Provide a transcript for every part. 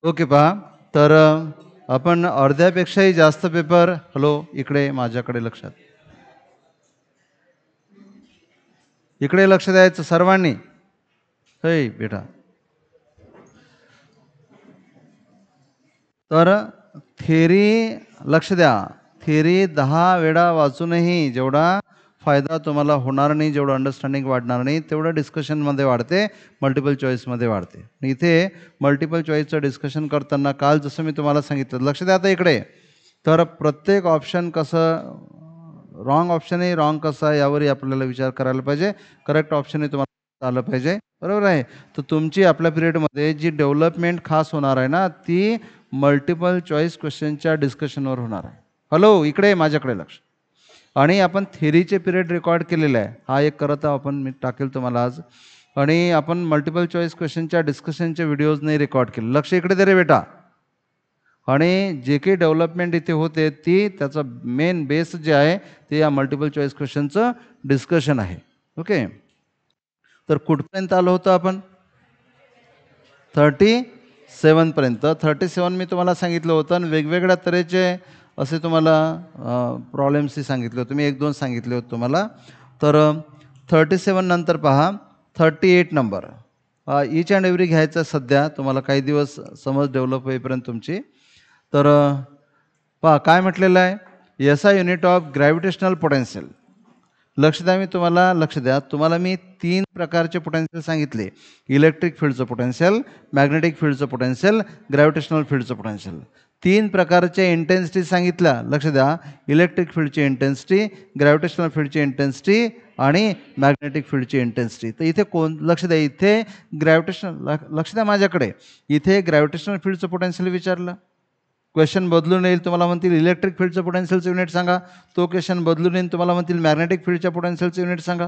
Okay पहा. तर आपण अर्ध्यापेक्षाही जास्त पेपर इकडे माझ्याकडे लक्षात इकडे लक्ष द्यायचं सर्वांनी. हे बेटा, तर थेरी लक्ष द्या. थेरी 10 वेळा वाचूनही जेवढा फायदा तुम्हाला होणार नाही, जेवढं अंडरस्टँडिंग वाढणार नाही, तेवढं डिस्कशनमध्ये वाढते, मल्टिपल चॉईसमध्ये वाढते. इथे मल्टिपल चॉईसचं डिस्कशन करताना काल जसं मी तुम्हाला सांगितलं, लक्ष द्या आता इकडे. तर प्रत्येक ऑप्शन कसं रॉंग ऑप्शन आहे, रॉंग कसं आहे यावरही आपल्याला विचार करायला पाहिजे. करेक्ट ऑप्शनही तुम्हाला आलं पाहिजे, बरोबर आहे. तर तुमची आपल्या पिरियडमध्ये जी डेव्हलपमेंट खास होणार आहे ना, ती मल्टिपल चॉईस क्वेश्चनच्या डिस्कशनवर होणार आहे. इकडे माझ्याकडे लक्ष. आणि आपण थेरीचे पिरियड रेकॉर्ड केलेला आहे, हा एक करत आहोत आपण, मी टाकेल तुम्हाला आज. आणि आपण मल्टिपल चॉईस क्वेश्चनच्या डिस्कशनचे व्हिडिओज नाही रेकॉर्ड केले. लक्ष इकडे दे रे बेटा. आणि जे काही डेव्हलपमेंट इथे होते ती त्याचं मेन बेस जे आहे ते या मल्टिपल चॉईस क्वेश्चनचं डिस्कशन आहे. ओके, तर कुठपर्यंत आलो होतो आपण? 37पर्यंत. 37 मी तुम्हाला सांगितलं होतं आणि वेगवेगळ्या तऱ्हेचे असे तुम्हाला प्रॉब्लेम्सही सांगितले होते. मी 1-2 सांगितले होते तुम्हाला. तर 37 नंतर पहा 38 नंबर. ईच अँड एव्हरी घ्यायचं सध्या तुम्हाला काही दिवस समज डेव्हलप होईपर्यंत तुमची. तर पहा काय म्हटलेलं आहे, SI unit of gravitational potential. लक्ष द्या, तुम्हाला मी 3 प्रकारचे पोटेन्शियल सांगितले. इलेक्ट्रिक फील्डचं पोटेन्शियल, मॅग्नेटिक फील्डचं पोटेन्शियल, ग्रॅव्हिटेशनल फील्डचं पोटेन्शियल. 3 प्रकारचे इंटेन्सिटी सांगितल्या. लक्ष द्या, इलेक्ट्रिक फील्डची इंटेन्सिटी, ग्रॅव्हिटेशनल फील्डची इंटेन्सिटी आणि मॅग्नेटिक फील्डची इंटेन्सिटी. तर इथे लक्ष द्या, इथे लक्ष द्या माझ्याकडे. इथे ग्रॅव्हिटेशनल फील्डचं पोटेन्शियल विचारलं, क्वेश्चन बदलून येईल, तुम्हाला म्हणतील इलेक्ट्रिक फील्डचं पोटेन्शियलचं युनिट सांगा. तो क्वेश्चन बदलून येईल, तुम्हाला म्हणतील मॅग्नेटिक फील्डच्या पोटेन्शियलचं युनिट सांगा.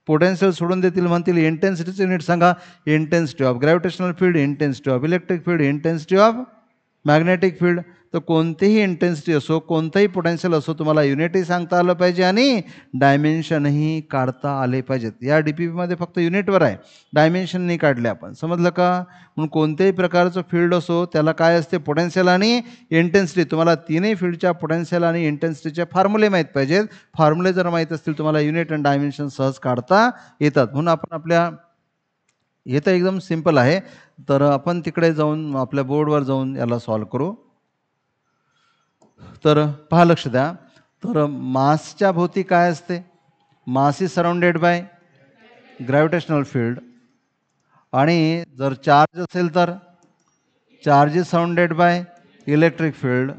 पोटेन्शियल सोडून देतील, म्हणतील इंटेन्सिटीचं युनिट सांगा. Intensity of gravitational field, intensity of electric field, intensity of magnetic field. तर कोणतीही इंटेन्सिटी असो, कोणतंही पोटेन्शियल असो, तुम्हाला युनिटही सांगता आलं पाहिजे आणि डायमेन्शनही काढता आले पाहिजेत. या DPPमध्ये फक्त युनिटवर आहे, डायमेन्शन नाही काढले आपण, समजलं का? म्हणून कोणत्याही प्रकारचं फील्ड असो त्याला काय असते, पोटेन्शियल आणि इंटेन्सिटी. तुम्हाला तिन्ही फील्डच्या पोटेन्शियल आणि इंटेन्सिटीचे फॉर्म्युले माहीत पाहिजेत. फॉर्म्युले जर माहीत असतील तुम्हाला युनिट आणि डायमेन्शन सहज काढता येतात. म्हणून आपण आपल्या हे तर एकदम सिंपल आहे. तर आपण तिकडे जाऊन आपल्या बोर्डवर जाऊन याला सॉल्व करू. तर पहा, लक्ष द्या. तर मासच्या भोवती काय असते? Mass is surrounded by gravitational field. आणि जर चार्ज असेल तर charge is surrounded by electric field.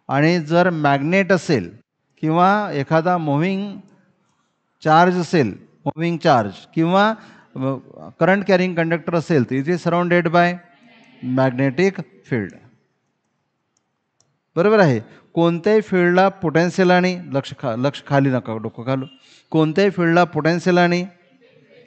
आणि जर मॅग्नेट असेल किंवा एखादा मूव्हिंग चार्ज असेल, मूव्हिंग चार्ज किंवा करंट कॅरिंग कंडक्टर असेल तर it is surrounded by magnetic field. बरोबर आहे. कोणत्याही फील्डला पोटेन्शियल आणि लक्ष खाली नका, डोकं खालू. कोणत्याही फील्डला पोटेन्शियल आणि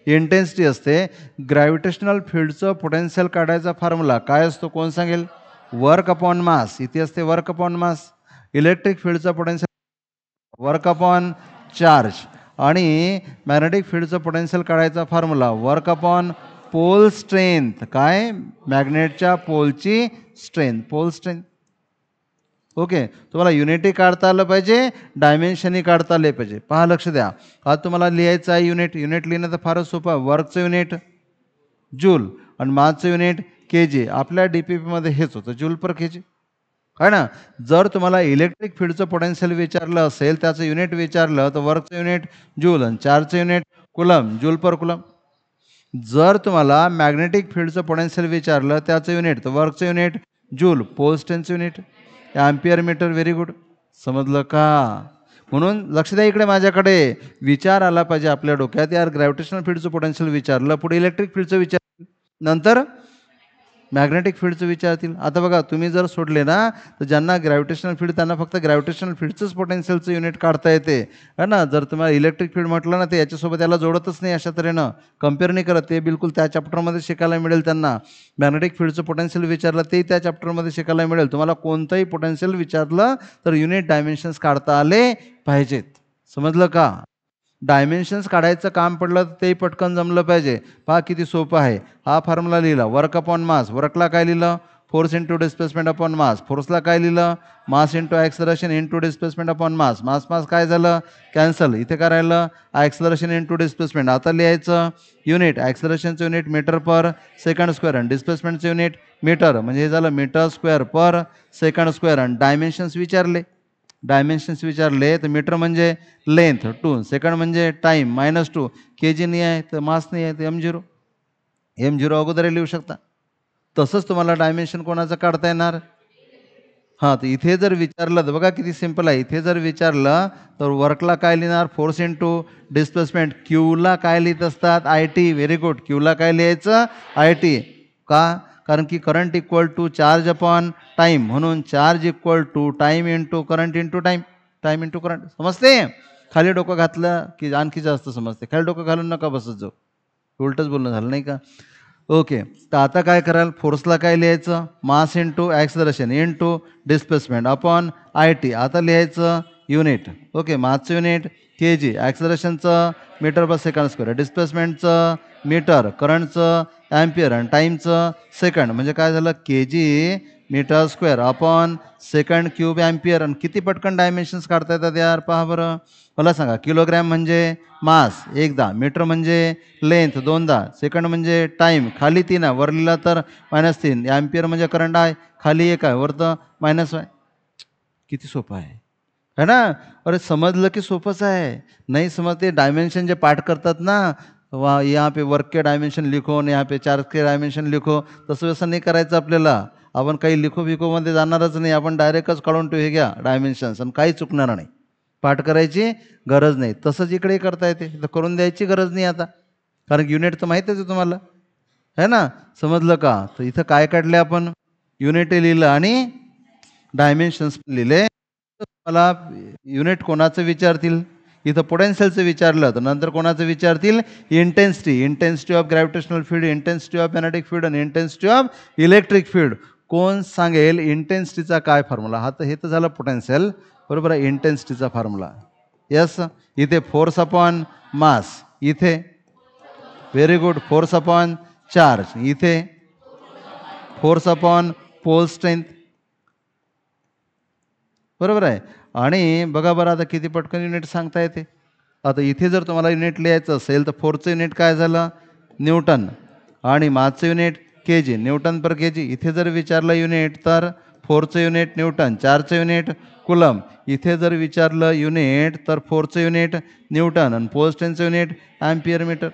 इंटेन्सिटी असते. ग्रॅव्हिटेशनल फील्डचं पोटेन्शियल काढायचा फॉर्म्युला काय असतो, कोण सांगेल? Work upon mass. इथे असते वर्क अपॉन मास. इलेक्ट्रिक फील्डचं पोटेन्शियल वर्क अपॉन चार्ज. आणि मॅग्नेटिक फील्डचं पोटेन्शियल काढायचा formula work upon pole strength. काय? मॅग्नेटच्या पोलची स्ट्रेंथ, पोल स्ट्रेंथ. ओके, तुम्हाला युनिटही काढता आलं पाहिजे, डायमेन्शनही काढता आले पाहिजे. पहा, लक्ष द्या. आज तुम्हाला लिहायचं आहे युनिट. युनिट लिहिणं तर फारच सोपं आहे. वर्कचं युनिट जूल आणि मासचं युनिट KG. आपल्या DPPमध्ये हेच होतं, जूल पर KG, आहे ना. जर तुम्हाला इलेक्ट्रिक फील्डचं पोटेन्शियल विचारलं असेल, त्याचं युनिट विचारलं तर वर्कचं युनिट जूल आणि चार्जचं unit coulomb, joule per coulomb. जर तुम्हाला मॅग्नेटिक फील्डचं पोटेन्शियल विचारलं, त्याचं युनिट तर वर्कचं युनिट जूल, पोल स्ट्रेंथचं unit ampere metre. Very good, समजलं का? म्हणून लक्ष द्या इकडे माझ्याकडे. विचार आला पाहिजे आपल्या डोक्यात, यार ग्रॅव्हिटेशनल फील्डचं पोटेन्शियल विचारलं, पुढे इलेक्ट्रिक फील्डचं विचार, नंतर मॅग्नेटिक फील्डचं विचारतील. आता बघा, तुम्ही जर सोडले ना तर ज्यांना ग्रॅव्हिटेशनल फील्ड त्यांना फक्त ग्रॅव्हिटेशनल फील्डचंच पोटेन्शियलचं युनिट काढता येते, है ना. जर तुम्हाला इलेक्ट्रिक फील्ड म्हटलं ना ते याच्यासोबत याला जोडतच नाही, अशा तऱ्हेनं कम्पेअर नाही करत. ते बिलकुल त्या चॅप्टरमध्ये शिकायला मिळेल त्यांना. मॅग्नेटिक फील्डचं पोटेन्शियल विचारलं ते त्या चॅप्टरमध्ये शिकायला मिळेल. तुम्हाला कोणतंही पोटेन्शियल विचारलं तर युनिट डायमेन्शन्स काढता आले पाहिजेत, समजलं का? डायमेन्शन्स काढायचं काम पडलं तर तेही पटकन जमलं पाहिजे. पहा किती सोपं आहे. हा फॉर्म्युला लिहिला, वर्क अपॉन मास. वर्कला काय लिहिलं? Force into displacement upon mass. फोर्सला काय लिहिलं, mass into acceleration into displacement upon mass. Mass mass काय झालं, कॅन्सल. इथे काय राहिलं, ॲक्सलरेशन इंटू डिस्प्लेसमेंट. आता लिहायचं unit, ॲक्सलरेशनचं unit metre per second square आणि डिस्प्लेसमेंटचं युनिट मीटर, म्हणजे हे झालं मीटर स्क्वेअर पर सेकंड स्क्वेअर. आणि डायमेन्शन्स विचारले तर मीटर म्हणजे लेंथ 2, सेकंड म्हणजे टाईम -2, के जी नाही आहे तर मास नाही आहे तर M0 अगोदर लिहू शकता. तसंच तुम्हाला डायमेन्शन कोणाचं काढता येणार. हां, तर इथे जर विचारलं तर बघा किती सिम्पल आहे. इथे जर विचारलं तर वर्कला काय लिहिणार, फोर्स इंटू डिस्प्लेसमेंट. क्यूला काय लिहित असतात, IT. Very good. क्यूला काय लिहायचं, IT. का, कारण की current equal to charge upon time, म्हणून charge equal to time into current into time, time into current. समजते. खाली डोकं घातलं की आणखी जास्त समजते. खाली डोकं घालून नका बसत जाऊ, उलटच बोलणं झालं नाही का. ओके, तर आता काय कराल, फोर्सला काय लिहायचं, mass into acceleration into displacement upon IT. आता लिहायचं युनिट. ओके, मासचं युनिट के जी, ॲक्सलरेशनचं मीटर पर सेकंड स्क्वेअर, डिस्प्लेसमेंटचं मीटर, करंटचं ॲम्पियर आणि टाईमचं सेकंड. म्हणजे काय झालं, K G metre square upon second cube ampere. आणि किती पटकन डायमेन्शन्स काढता येतात यार, पहा बरं. मला सांगा, किलोग्रॅम म्हणजे मास एकदा, मीटर म्हणजे लेंथ दोनदा, सेकंड म्हणजे टाईम खाली 3 आहे, वर लिहिला तर -3, ॲम्पियर म्हणजे करंट आहे, खाली 1 आहे, वरतं -1. किती सोपं आहे ना. अरे समजलं की सोपंच आहे. नाही समजते, डायमेन्शन जे पाठ करतात ना, वा यहाँ पे वर्क के डायमेन्शन लिखो आणि यहाँ पे चार्ज के डायमेन्शन लिखो, तसं असं नाही करायचं आपल्याला. आपण काही लिखो जाणारच नाही. आपण डायरेक्टच काढून ठेवू, हे घ्या डायमेन्शन्स, आणि काही चुकणार नाही. पाठ करायची गरज नाही. तसंच इकडे करता येते, तर करून द्यायची गरज नाही आता, कारण युनिट तर माहीतच आहे तुम्हाला, है ना. समजलं का. तर इथं काय काढले आपण, युनिट लिहिलं आणि डायमेन्शन्स लिहिले. मला युनिट कोणाचं विचारतील, इथं पोटेन्शियलचं विचारलं तर नंतर कोणाचं विचारतील, intensity of gravitational field, intensity of magnetic field आणि इंटेन्सिटी ऑफ इलेक्ट्रिक फील्ड. कोण सांगेल इंटेन्सिटीचा काय फॉर्म्युला. हा तर हे तर झालं पोटेन्शियल, बरोबर आहे. इंटेन्सिटीचा फॉर्म्युला, यस. इथे फोर्स अपॉन मास, इथे very good force upon charge, इथे फोर्स अपॉन पोल स्ट्रेंथ, बरोबर आहे. आणि बघा बरं आता किती पटकन युनिट सांगता येते. आता इथे जर तुम्हाला युनिट लिहायचं असेल तर फोर्सचं युनिट काय झालं, न्यूटन, आणि मासचं युनिट के जी, न्यूटन पर के जी. इथे जर विचारलं युनिट तर फोर्सचं युनिट न्यूटन, चार्जचं युनिट कुलम. इथे जर विचारलं युनिट तर फोर्सचं युनिट न्यूटन आणि पोल स्ट्रेंथचं युनिट ॲम्पियर मीटर.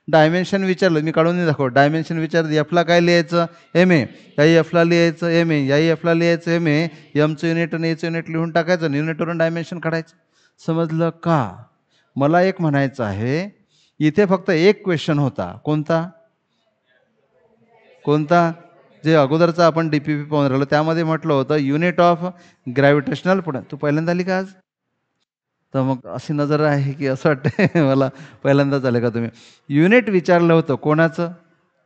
डायमेन्शन विचारलं, मी काढून नाही दाखव. डायमेन्शन विचारलं, एफला काय लिहायचं, MA, याही एफला लिहायचं MA, याही एफला लिहायचं MA, एमचं युनिट आणि एचं युनिट लिहून टाकायचं आणि युनिटवरून डायमेन्शन काढायचं. समजलं का. मला एक म्हणायचं आहे, इथे फक्त एक क्वेश्चन होता, कोणता कोणता, जे अगोदरचा आपण DPP पाहून राहिलो त्यामध्ये म्हटलं होतं युनिट ऑफ ग्रॅव्हिटेशनल तू पहिल्यांदा आली का आज. तर मग अशी नजर आहे की असं वाटतं मला पहिल्यांदाच आले का तुम्ही. युनिट विचारलं होतं कोणाचं,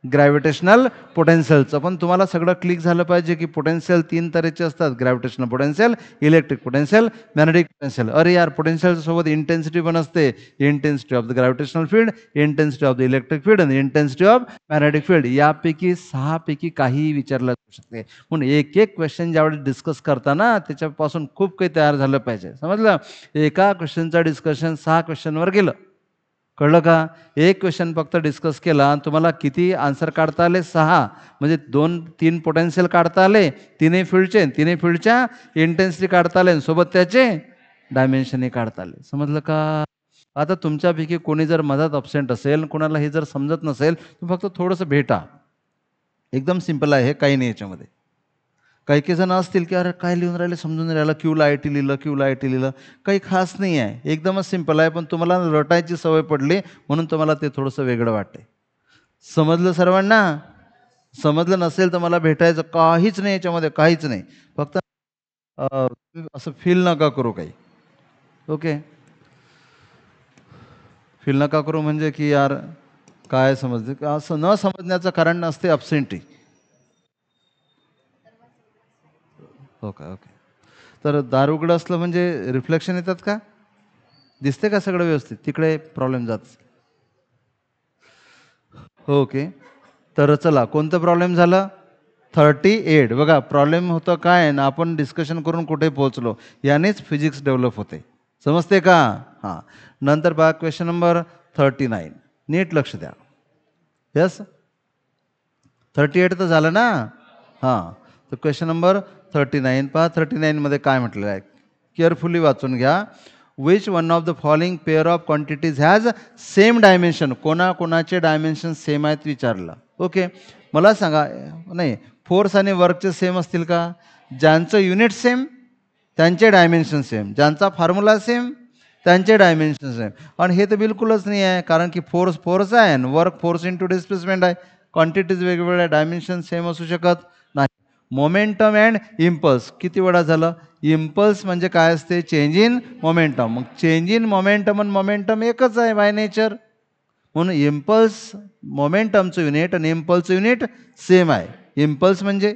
ग्रॅव्हिटेशनल पोटेन्शियलचं. पण तुम्हाला सगळं क्लिक झालं पाहिजे की पोटेन्शियल 3 तऱ्हेचे असतात, gravitational potential, electric potential, magnetic potential. अरे यार, पोटेन्शियलसोबत इंटेन्सिटी पण असते, intensity of the gravitational field, intensity of the electric field आणि इंटेन्सिटी ऑफ मॅग्नेटिक फील्ड. यापैकी 6 पैकी काहीही विचारलं जाऊ शकते. म्हणून एक एक क्वेश्चन ज्यावेळेस डिस्कस करताना त्याच्यापासून खूप काही तयार झालं पाहिजे. समजलं. एका क्वेश्चनचं डिस्कशन 6 क्वेश्चनवर गेलं, कळलं का. एक क्वेश्चन फक्त डिस्कस केला आणि तुम्हाला किती आन्सर काढता आले, 6. म्हणजे 2-3 पोटेन्शियल काढता आले, तिन्ही फील्डच्या इंटेन्सिटी काढता आले, सोबत त्याचे डायमेन्शनही काढता आले. समजलं का. आता तुमच्यापैकी कोणी जर मधात अब्सेंट असेल, कोणाला हे जर समजत नसेल, तर फक्त थोडंसं भेटा. एकदम सिंपल आहे, काही नाही याच्यामध्ये. काही काही जण असतील की अरे काय लिहून राहिले समजून नाही राहिलं, क्यूला IT लिहिलं. काही खास नाही आहे, एकदमच सिंपल आहे. पण तुम्हाला रटायची सवय पडली म्हणून तुम्हाला ते थोडंसं वेगळं वाटते. समजलं सर्वांना. समजलं नसेल तर मला भेटायचं, काहीच नाही याच्यामध्ये, काहीच नाही. फक्त असं फील नका करू काही. ओके, फील नका करू म्हणजे की यार काय समजते, असं न समजण्याचं कारण असते अब्सेंटी. हो का. ओके, तर दार उघडं असलं म्हणजे रिफ्लेक्शन येतात का, दिसते का सगळं व्यवस्थित, तिकडे प्रॉब्लेम जात. ओके, तर चला कोणतं प्रॉब्लेम झालं, 38. बघा प्रॉब्लेम होतं काय ना, आपण डिस्कशन करून कुठे पोहोचलो, यानेच फिजिक्स डेव्हलप होते. समजते का? हां. नंतर बघा क्वेश्चन नंबर 39. नीट लक्ष द्या. यस 38 तर झालं ना. हां. तर क्वेश्चन नंबर 39 पहा. 39मध्ये काय म्हटलेलं आहे, केअरफुली वाचून घ्या. Which one of the following pair of quantities has same dimension. कोणाकोणाचे डायमेन्शन सेम आहेत विचारलं. ओके, मला सांगा, नाही फोर्स आणि वर्कचे सेम असतील का? ज्यांचं युनिट सेम त्यांचे डायमेन्शन सेम, ज्यांचा फॉर्म्युला सेम त्यांचे डायमेन्शन सेम. आणि हे तर बिलकुलच नाही आहे, कारण की फोर्स फोर्स आहे आणि वर्क फोर्स इंटू डिस्प्लेसमेंट आहे. क्वांटिटीज वेगवेगळ्या, डायमेन्शन सेम असू शकत नाही. मोमेंटम अँड इम्पल्स किती वेळा झालं? इम्पल्स म्हणजे काय असते? Change in momentum. मग चेंज इन मोमेंटम आणि मोमेंटम एकच आहे बाय नेचर. म्हणून इम्पल्स मोमेंटमचं युनिट आणि इम्पल्सचं युनिट सेम आहे. इम्पल्स म्हणजे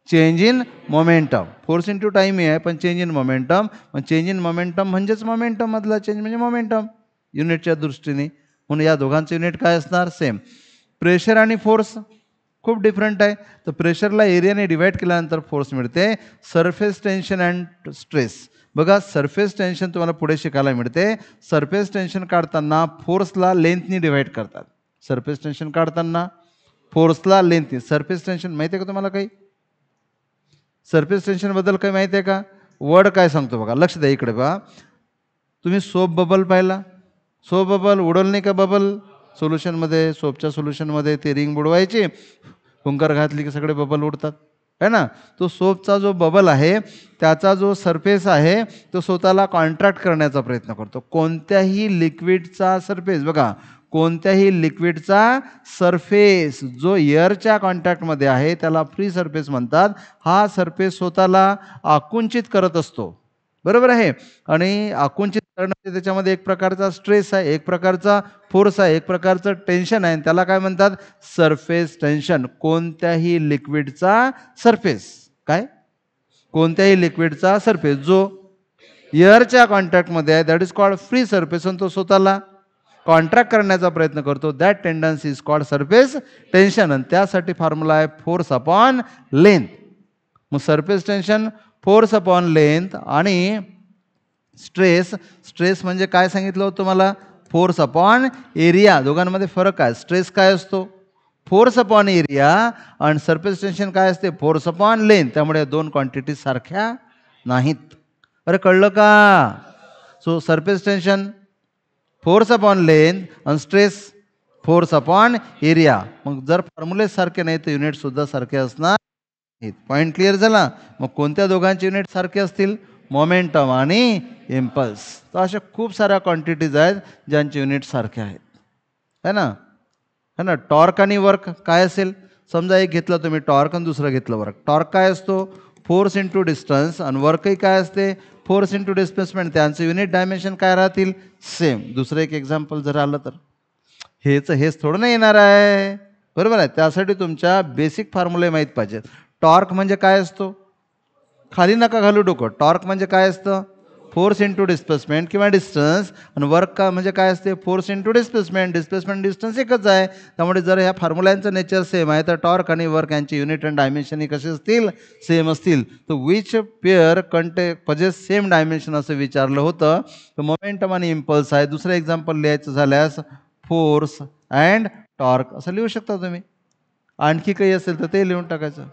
change in momentum, force into time आहे, पण चेंज इन मोमेंटम. मग चेंज इन मोमेंटम म्हणजेच मोमेंटममधला चेंज म्हणजे मोमेंटम युनिटच्या दृष्टीने. म्हणून या दोघांचं युनिट काय असणार? सेम. प्रेशर आणि फोर्स खूप डिफरंट आहे. तर प्रेशरला एरियाने डिवाईड केल्यानंतर फोर्स मिळते. सरफेस टेन्शन अँड स्ट्रेस, बघा सरफेस टेन्शन तुम्हाला पुढे शिकायला मिळते. सरफेस टेन्शन काढताना फोर्सला लेंथनी डिवाईड करतात. सरफेस टेन्शन काढताना फोर्सला लेंथनी. सरफेस टेन्शन माहिती आहे का तुम्हाला? काही सरफेस टेन्शनबद्दल काही माहिती आहे का? वर्ड काय सांगतो बघा, लक्ष द्या इकडे. बघा तुम्ही सोप बबल पाहिला, सोप बबल उडल नाही का? बबल सोल्युशनमध्ये, सोपच्या सोल्युशनमध्ये ते रिंग बुडवायची, हुंकार घातली की सगळे बबल उडतात है ना. तो सोपचा जो बबल आहे त्याचा जो सरफेस आहे तो स्वतःला कॉन्ट्रॅक्ट करण्याचा प्रयत्न करतो. कोणत्याही लिक्विडचा सरफेस, बघा कोणत्याही लिक्विडचा सरफेस जो एअरच्या कॉन्टॅक्टमध्ये आहे त्याला फ्री सरफेस म्हणतात. हा सरफेस स्वतःला आकुंचित करत असतो, बरोबर आहे. आणि आकुंचित करणं त्याच्यामध्ये एक प्रकारचा स्ट्रेस आहे, एक प्रकारचा फोर्स आहे, एक प्रकारचं टेन्शन आहे, त्याला काय म्हणतात? Surface tension. कोणत्याही लिक्विडचा सरफेस, काय कोणत्याही लिक्विडचा सरफेस जो एअरच्या कॉन्टॅक्टमध्ये आहे that is called free surface, आणि तो स्वतःला कॉन्ट्रॅक्ट करण्याचा प्रयत्न करतो. That tendency is called surface tension. आणि त्यासाठी फॉर्म्युला आहे फोर्स अपॉन लेंथ. मग surface tension force upon length आणि स्ट्रेस. स्ट्रेस म्हणजे काय सांगितलं होतं तुम्हाला? Force upon area. दोघांमध्ये फरक आहे. स्ट्रेस काय असतो? Force upon area. आणि सरफेस टेन्शन काय असते? Force upon length. त्यामुळे दोन क्वांटिटी सारख्या नाहीत. अरे कळलं का? So surface tension force upon length आणि स्ट्रेस फोर्स अपॉन एरिया. मग जर फॉर्म्युले सारखे नाही तर युनिट सुद्धा सारखे असणार. पॉईंट क्लिअर झाला? मग कोणत्या दोघांचे युनिट सारखे असतील? मोमेंटम आणि इम्पल्स. तर अशा खूप साऱ्या क्वांटिटीज आहेत ज्यांचे युनिट सारखे आहेत, है ना. है ना. टॉर्क आणि वर्क काय असेल? समजा एक घेतलं तुम्ही टॉर्क आणि दुसरं घेतलं वर्क. टॉर्क काय असतो? Force into distance. आणि वर्कही काय असते? Force into displacement. त्यांचं युनिट डायमेन्शन काय राहतील? सेम. दुसरं एक एक्झाम्पल जर आलं तर हेच थोडं नाही येणार आहे, बरोबर आहे. त्यासाठी तुमच्या बेसिक फॉर्म्युले माहीत पाहिजेत. टॉर्क म्हणजे काय असतो? खाली नका घालू डोकं. टॉर्क म्हणजे काय असतं? फोर्स इंटू डिस्प्लेसमेंट किंवा डिस्टन्स. आणि वर्क का म्हणजे काय असते? Force into displacement. Displacement distance एकच आहे. त्यामुळे जर ह्या फॉर्म्युलांचं नेचर सेम आहे तर टॉर्क आणि वर्क यांचे युनिट अँड डायमेन्शन कसे असतील? सेम असतील. तर which pair possess same dimension असं विचारलं होतं. तर मोमेंटम आणि इम्पल्स आहे. दुसरं एक्झाम्पल लिहायचं झाल्यास फोर्स अँड टॉर्क असं लिहू शकता तुम्ही. आणखी काही असेल तर ते लिहून टाकायचं.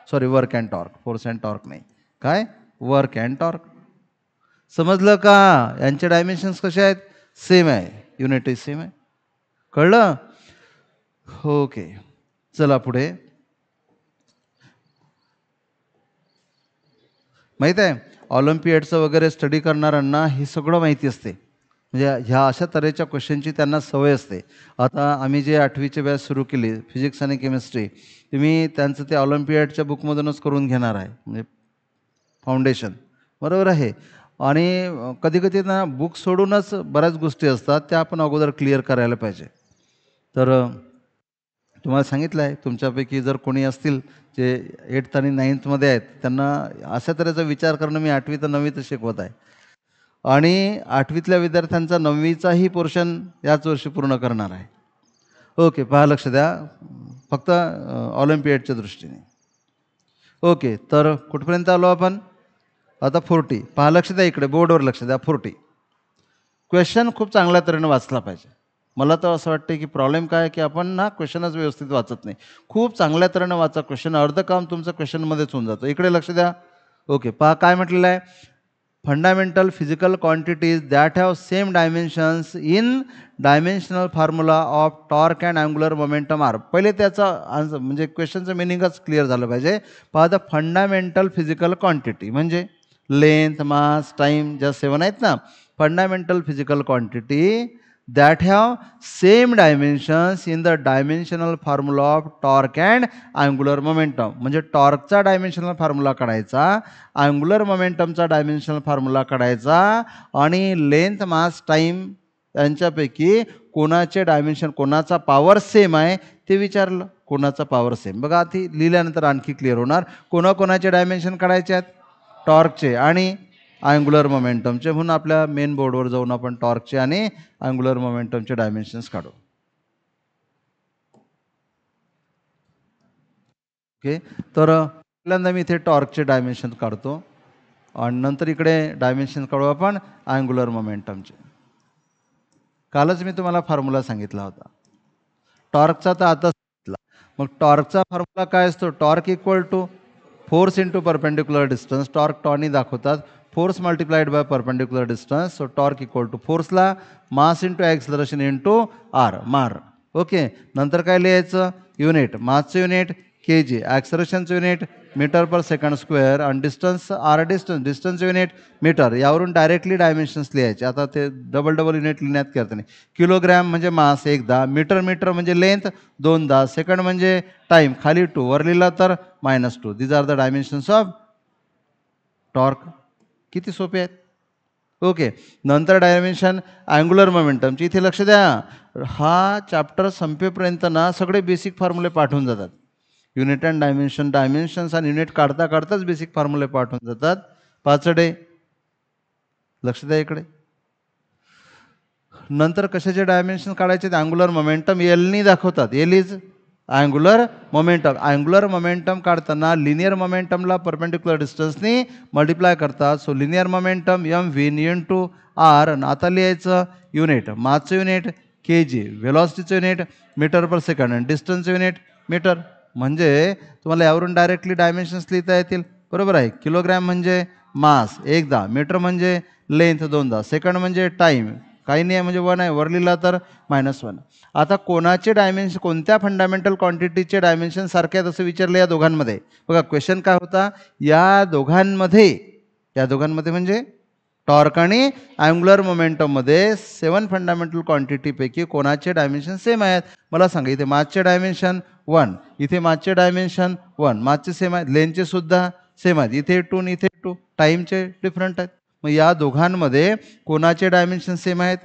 Sorry, work and torque, force and torque नाही, काय वर्क अँड टॉर्क. समजलं का? यांचे डायमेन्शन्स कसे आहेत? सेम आहे. युनिट सेम आहे. कळलं? ओके, चला पुढे. माहीत आहे ऑलिम्पियाडचं वगैरे स्टडी करणाऱ्यांना हे सगळं माहिती असते. म्हणजे ह्या अशा तऱ्हेच्या क्वेश्चनची त्यांना सवय असते. आता आम्ही जे 8वीचे बॅच सुरू केली फिजिक्स आणि केमिस्ट्री, तुम्ही त्यांचं ते ऑलिम्पियाडच्या बुकमधूनच करून घेणार आहे, म्हणजे फाउंडेशन, बरोबर आहे. आणि कधी कधी ना बुक सोडूनच बऱ्याच गोष्टी असतात त्या आपण अगोदर क्लिअर करायला पाहिजे. तर तुम्हाला सांगितलं आहे तुमच्यापैकी जर कोणी असतील जे 8th आणि 9thमध्ये आहेत त्यांना अशा तऱ्हेचा विचार करणं मी 8वी तर 9वी तर शिकवत आहे. आणि 8वीतल्या विद्यार्थ्यांचा 9वीचाही पोर्शन याच वर्षी पूर्ण करणार आहे. ओके, पहा लक्ष द्या फक्त ऑलिम्पियाडच्या दृष्टीने. ओके, तर कुठपर्यंत आलो आपण? आता 40. पहा, लक्ष द्या इकडे, बोर्डवर लक्ष द्या. 40. क्वेश्चन खूप चांगल्या तऱ्हेने वाचला पाहिजे. मला तर असं वाटतं की प्रॉब्लेम काय आहे की आपण ना क्वेश्चनच व्यवस्थित वाचत नाही. खूप चांगल्या तऱ्हेने वाचा क्वेश्चन, अर्ध काम तुमचं क्वेश्चनमध्येच होऊन जातं. इकडे लक्ष द्या. ओके, पहा काय म्हटलेलं आहे. Fundamental physical quantities that have same dimensions in dimensional formula of torque and angular momentum are. पहिले त्याचा आन्सर म्हणजे क्वेश्चनचं मिनिंगच क्लिअर झालं पाहिजे. पहा, द फंडामेंटल फिजिकल क्वांटिटी म्हणजे लेंथ, मास, टाईम ज्या 7 आहेत ना, fundamental physical quantity that have same dimensions in the dimensional formula of torque and angular momentum. म्हणजे टॉर्कचा डायमेन्शनल फॉर्म्युला काढायचा, अँग्युलर मोमेंटमचा डायमेन्शनल फॉर्म्युला काढायचा आणि लेंथ, मास, टाईम यांच्यापैकी कोणाचे डायमेन्शन, कोणाचा पॉवर सेम आहे ते विचारलं. कोणाचा पॉवर सेम, बघा ती लिहिल्यानंतर आणखी क्लिअर होणार. कोणाकोणाचे डायमेन्शन काढायचे आहेत? टॉर्कचे आणि अँग्युलर मोमेंटमचे. म्हणून आपल्या मेन बोर्डवर जाऊन आपण टॉर्कचे आणि अँग्युलर मोमेंटमचे डायमेन्शन्स काढू. ओके, तर पहिल्यांदा मी इथे टॉर्कचे डायमेन्शन काढतो आणि नंतर इकडे डायमेन्शन काढू आपण अँग्युलर मोमेंटमचे. कालच मी तुम्हाला फॉर्म्युला सांगितला होता टॉर्कचा, तर आता सांगितला. मग टॉर्कचा फॉर्म्युला काय असतो? Torque equal to force into perpendicular distance. Torque टॉनी दाखवतात, force multiplied by perpendicular distance. So torque equal to फोर्सला mass into acceleration into R, मार. ओके, नंतर काय लिहायचं? युनिट, मासचं युनिट के जी, ॲक्सलरेशनचं unit metre per second square आणि distance R, distance unit metre. यावरून डायरेक्टली डायमेन्शन्स लिहायचे. आता ते डबल युनिट लिहिण्यात करत नाही. किलोग्रॅम म्हणजे मास एकदा, मीटर म्हणजे लेंथ दोनदा, सेकंड म्हणजे टाईम खाली 2, वर लिहिला तर -2. These are the dimensions of torque. किती सोपे आहेत. ओके, नंतर डायमेन्शन अँग्युलर मोमेंटमची. इथे लक्ष द्या, हा चॅप्टर संपेपर्यंत ना सगळे बेसिक फॉर्म्युले पाठवून जातात. युनिट अँड डायमेन्शन्स आणि युनिट काढता काढताच बेसिक फॉर्म्युले पाठवून जातात. पाचडे लक्ष द्या इकडे. नंतर कशाचे डायमेन्शन काढायचे? अँग्युलर मोमेंटम एलनी दाखवतात. L is angular momentum. Angular momentum काढताना लिनियर मोमेंटमला परपेंडिक्युलर डिस्टन्सनी मल्टिप्लाय करतात. So linear momentum m v into r. आता लिहायचं युनिट, मासचं युनिट के जी, व्हेलॉसिटीचं युनिट मीटर पर सेकंड आणि डिस्टन्सचं युनिट मीटर. म्हणजे तुम्हाला यावरून डायरेक्टली डायमेन्शन्स लिहिता येतील. बरोबर आहे. किलोग्रॅम म्हणजे मास एकदा, मीटर म्हणजे लेंथ दोनदा, सेकंड म्हणजे टाईम काही नाही म्हणजे 1 आहे, वर लिहिला तर -1. आता कोणाचे डायमेन्शन, कोणत्या फंडामेंटल क्वांटिटीचे डायमेन्शन सारखे आहेत असं विचारलं या दोघांमध्ये. बघा क्वेश्चन काय होता, या दोघांमध्ये म्हणजे टॉर्क आणि अँग्युलर मोमेंटममध्ये 7 फंडामेंटल क्वांटिटीपैकी कोणाचे डायमेन्शन सेम आहेत? मला सांगा. इथे मासचे डायमेन्शन 1, इथे मासचे डायमेन्शन 1, मासचे सेम आहेत, लेंथचे सुद्धा सेम आहेत. इथे 2 आणि इथे 2, टाईमचे डिफरंट आहेत. मग या दोघांमध्ये कोणाचे डायमेन्शन सेम आहेत?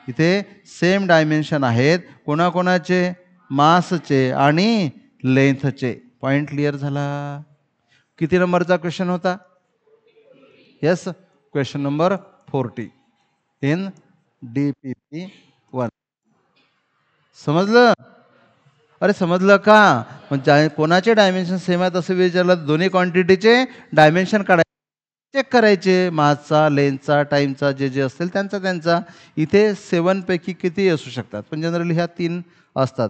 इथे सेम डायमेन्शन आहेत. कोणाकोणाचे? मासचे आणि लेंथचे. पॉईंट क्लिअर झाला. किती नंबरचा क्वेश्चन होता? Yes, question number 40 in DPP 1. समजलं? अरे समजलं का? म्हणजे कोणाचे डायमेन्शन सेम आहेत असं विचारलं, दोन्ही क्वांटिटीचे डायमेन्शन काढायचे, चेक करायचे, मासचा, लेंथचा, टाईमचा, जे जे असतील त्यांचा. इथे 7 पैकी किती असू शकतात? पण जनरली ह्या 3 असतात.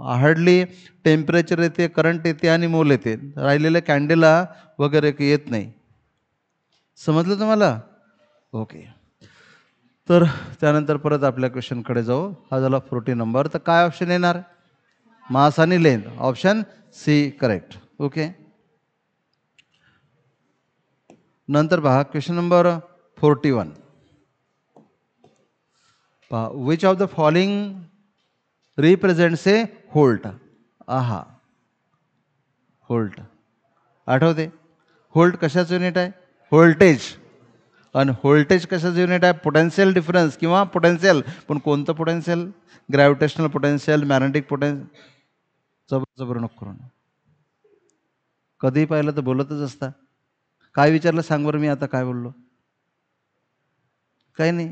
हार्डली टेम्परेचर येते, करंट येते आणि मोल येते. राहिलेल्या कॅन्डेला वगैरे येत नाही. समजलं तुम्हाला? ओके, तर त्यानंतर परत आपल्या क्वेश्चनकडे जाऊ. हा झाला 40 नंबर. तर काय ऑप्शन येणार? मास आणि length. Option C correct. Okay, नंतर पहा क्वेश्चन नंबर 41. पहा, which of the following represents a volt. आहा, व्होल्ट आठवते? व्होल्ट कशाचं युनिट आहे? व्होल्टेज. आणि व्होल्टेज कशाचं युनिट आहे? पोटेन्शियल डिफरन्स किंवा पोटेन्शियल. पण कोणतं potential? Gravitational potential, magnetic potential. जबर नको करू. कधीही पाहिलं तर बोलतच असता. काय विचारलं सांग बरं, मी आता काय बोललो? काही नाही.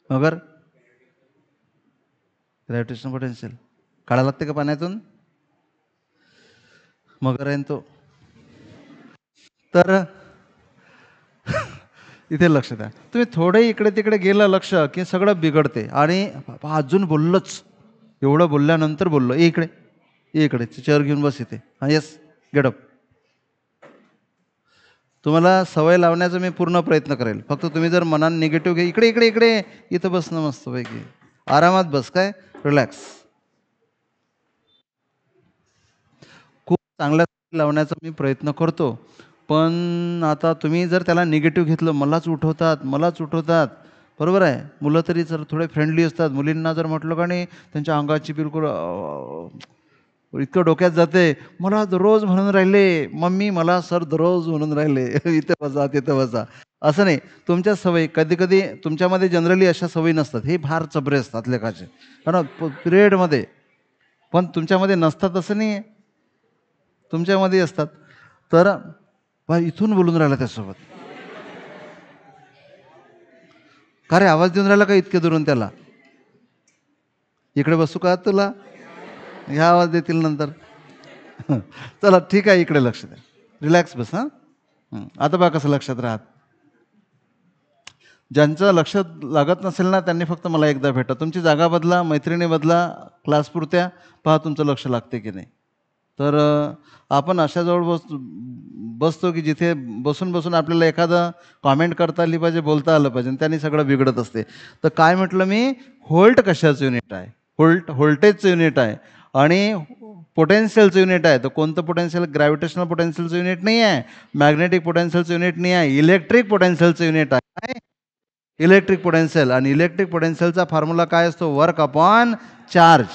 मगर ग्रॅव्हिटेशनल पोटेन्शियल काढायला लागते का पाण्यातून? मगर आहे तो. तर इथे लक्ष द्या. तुम्ही थोडे इकडे तिकडे गेलं लक्ष की सगळं बिघडते. आणि अजून बोललोच, एवढं बोलल्यानंतर बोललो, इकडे इकडे चेअर घेऊन बस इथे. हां येस, गेटअप. तुम्हाला सवय लावण्याचा मी पूर्ण प्रयत्न करेल. फक्त तुम्ही जर मनात निगेटिव्ह घे, इकडे इकडे इकडे इथं बसणं मस्तपैकी आरामात बस, काय रिलॅक्स. खूप चांगल्या लावण्याचा मी प्रयत्न करतो. पण आता तुम्ही जर त्याला निगेटिव्ह घेतलं, मलाच उठवतात, बरोबर आहे. मुलं तरी जर थोडे फ्रेंडली असतात. मुलींना जर म्हटलं का नाही, त्यांच्या अंगाची बिलकुल इतकं डोक्यात जाते. मला दररोज म्हणून राहिले, मम्मी मला सर दररोज म्हणून राहिले इथे बसा तिथं बसा. असं नाही, तुमच्या सवयी कधी कधी तुमच्यामध्ये जनरली अशा सवयी नसतात. हे फार चबरे असतात लेखाचे, कारण पिरियडमध्ये. पण तुमच्यामध्ये नसतात असं नाही आहे, तुमच्यामध्ये असतात. तर इथून बोलून राहिला त्यासोबत, का रे आवाज देऊन राहिला का इतके दुरून त्याला, इकडे बसू का तुला, ह्या आवाज देतील नंतर. चला ठीक आहे, इकडे लक्ष द्या, रिलॅक्स बस. हां आता बघा कसं लक्षात राहत. ज्यांचं लक्ष लागत नसेल ना, त्यांनी फक्त मला एकदा भेटा. तुमची जागा बदला, मैत्रिणी बदला, क्लासपुरत्या पहा तुमचं लक्ष लागते की नाही. तर आपण अशाजवळ बसतो की जिथे बसून बसून आपल्याला एखादं कॉमेंट करता आली पाहिजे, बोलता आलं पाहिजे, आणि त्यांनी सगळं बिघडत असते. तर काय म्हटलं मी, व्होल्ट कशाचं युनिट आहे, व्होल्टेजचं युनिट आहे आणि पोटेन्शियलचं युनिट आहे. तर कोणतं पोटेन्शियल, ग्रॅव्हिटेशनल पोटेन्शियलचं युनिट नाही आहे, मॅग्नेटिक पोटेन्शियलचं युनिट नाही आहे, इलेक्ट्रिक पोटेन्शियलचं युनिट आहे, इलेक्ट्रिक पोटेन्शियल. आणि इलेक्ट्रिक पोटेन्शियलचा फॉर्म्युला काय असतो, वर्क अपॉन चार्ज.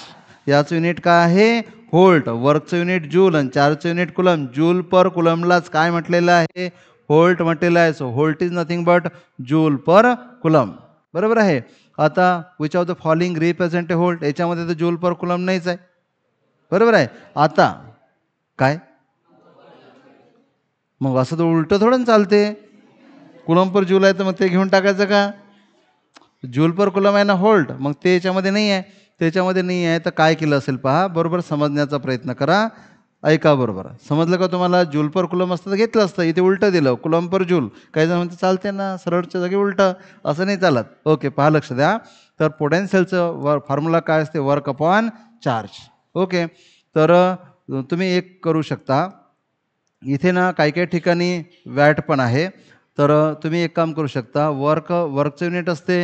याचं युनिट काय आहे, व्होल्ट. वर्कचं युनिट जूल आणि चार्जचं युनिट कुलम. जूल पर कुलमलाच काय म्हटलेलं आहे, व्होल्ट म्हटलेलं आहे. So volt is nothing but joule per coulomb, बरोबर आहे. आता which of the following represent A volt, याच्यामध्ये तर जूल पर कुलम नाहीच आहे, बरोबर आहे. आता काय, मग असं तर उलटं थोडं चालते. कुलम पर जूल आहे तर मग ते घेऊन टाकायचं का, जूल पर कुलम आहे ना व्होल्ट, मग ते याच्यामध्ये नाही आहे, त्याच्यामध्ये नाही आहे. तर काय केलं असेल पहा, बरोबर समजण्याचा प्रयत्न करा, ऐका बरोबर. समजलं का तुम्हाला, जूल पर कुलम असतं तर घेतलं असतं, इथे उलटं दिलं, कुलम पर जूल. काही जण म्हणते चालते ना, सरळच्या जागी उलटं, असं नाही चालत. ओके, पहा लक्ष द्या. तर पोटेन्शियलचं फॉर्म्युला काय असते, वर्क अपॉन चार्ज. ओके, तर तुम्ही एक करू शकता, इथे ना काही काही ठिकाणी वॅट पण आहे. तर तुम्ही एक काम करू शकता, वर्कचं युनिट असते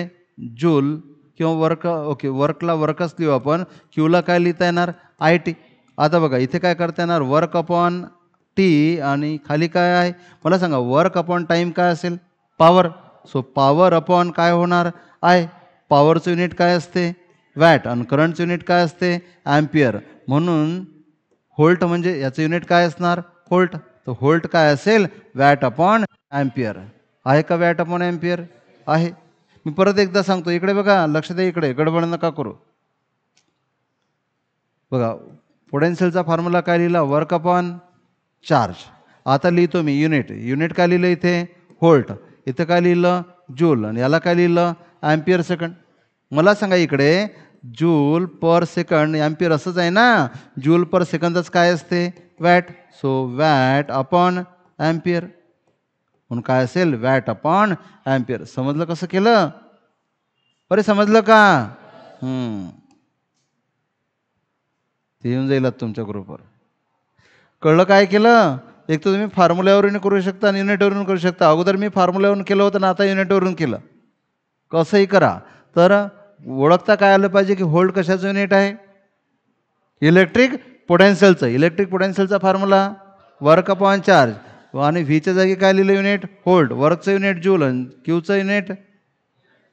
जूल किंवा वर्क. ओके, वर्कला वर्कच लिहू आपण, क्यूला काय लिहिता येणार, IT. आता बघा इथे काय करता येणार, वर्क अपॉन टी, आणि खाली काय आहे मला सांगा, वर्क अपॉन टाईम काय असेल, पॉवर. सो पॉवर अपॉन काय होणार, आय. पॉवरचं युनिट काय असते, वॅट, आणि करंटचं युनिट काय असते, ॲम्पियर. म्हणून व्होल्ट म्हणजे याचं युनिट काय असणार, व्होल्ट. तर व्होल्ट काय असेल, वॅट अपॉन ॲम्पियर. आहे का वॅट अपॉन ॲम्पियर, आहे. मी परत एकदा सांगतो, इकडे बघा, लक्ष द्या, इकडे गडबड नका करू. बघा पोटेन्शियलचा फॉर्म्युला काय लिहिला, वर्क अपॉन चार्ज. आता लिहितो मी युनिट काय लिहिलं इथे, व्होल्ट. इथं काय लिहिलं, जूल, आणि याला काय लिहिलं, ॲम्पियर सेकंड. मला सांगा इकडे, जूल पर सेकंड, ॲम्पियर असंच आहे ना, जूल पर सेकंदच काय असते, watt. So watt upon ampere, म्हणून काय असेल, वॅट अपॉन ॲम्पियर. समजलं कसं केलं, अरे समजलं का, ते येऊन जाईल तुमच्या ग्रुपवर. कळलं काय केलं, एक तर तुम्ही फॉर्म्युल्यावरून करू शकता आणि युनिटवरून करू शकता. अगोदर मी फॉर्म्युल्यावरून केलं होतं ना, आता युनिटवरून केलं, कसंही करा. तर ओळखता काय आलं पाहिजे की व्होल्ट कशाचं युनिट आहे, इलेक्ट्रिक पोटेन्शियलचं. इलेक्ट्रिक पोटेन्शियलचा फॉर्म्युला वर्क अपॉन चार्ज, आणि व्हीच्या जागी काय लिहिलं, युनिट व्होल्ट. वर्कचं युनिट जूल, आणि क्यूचं unit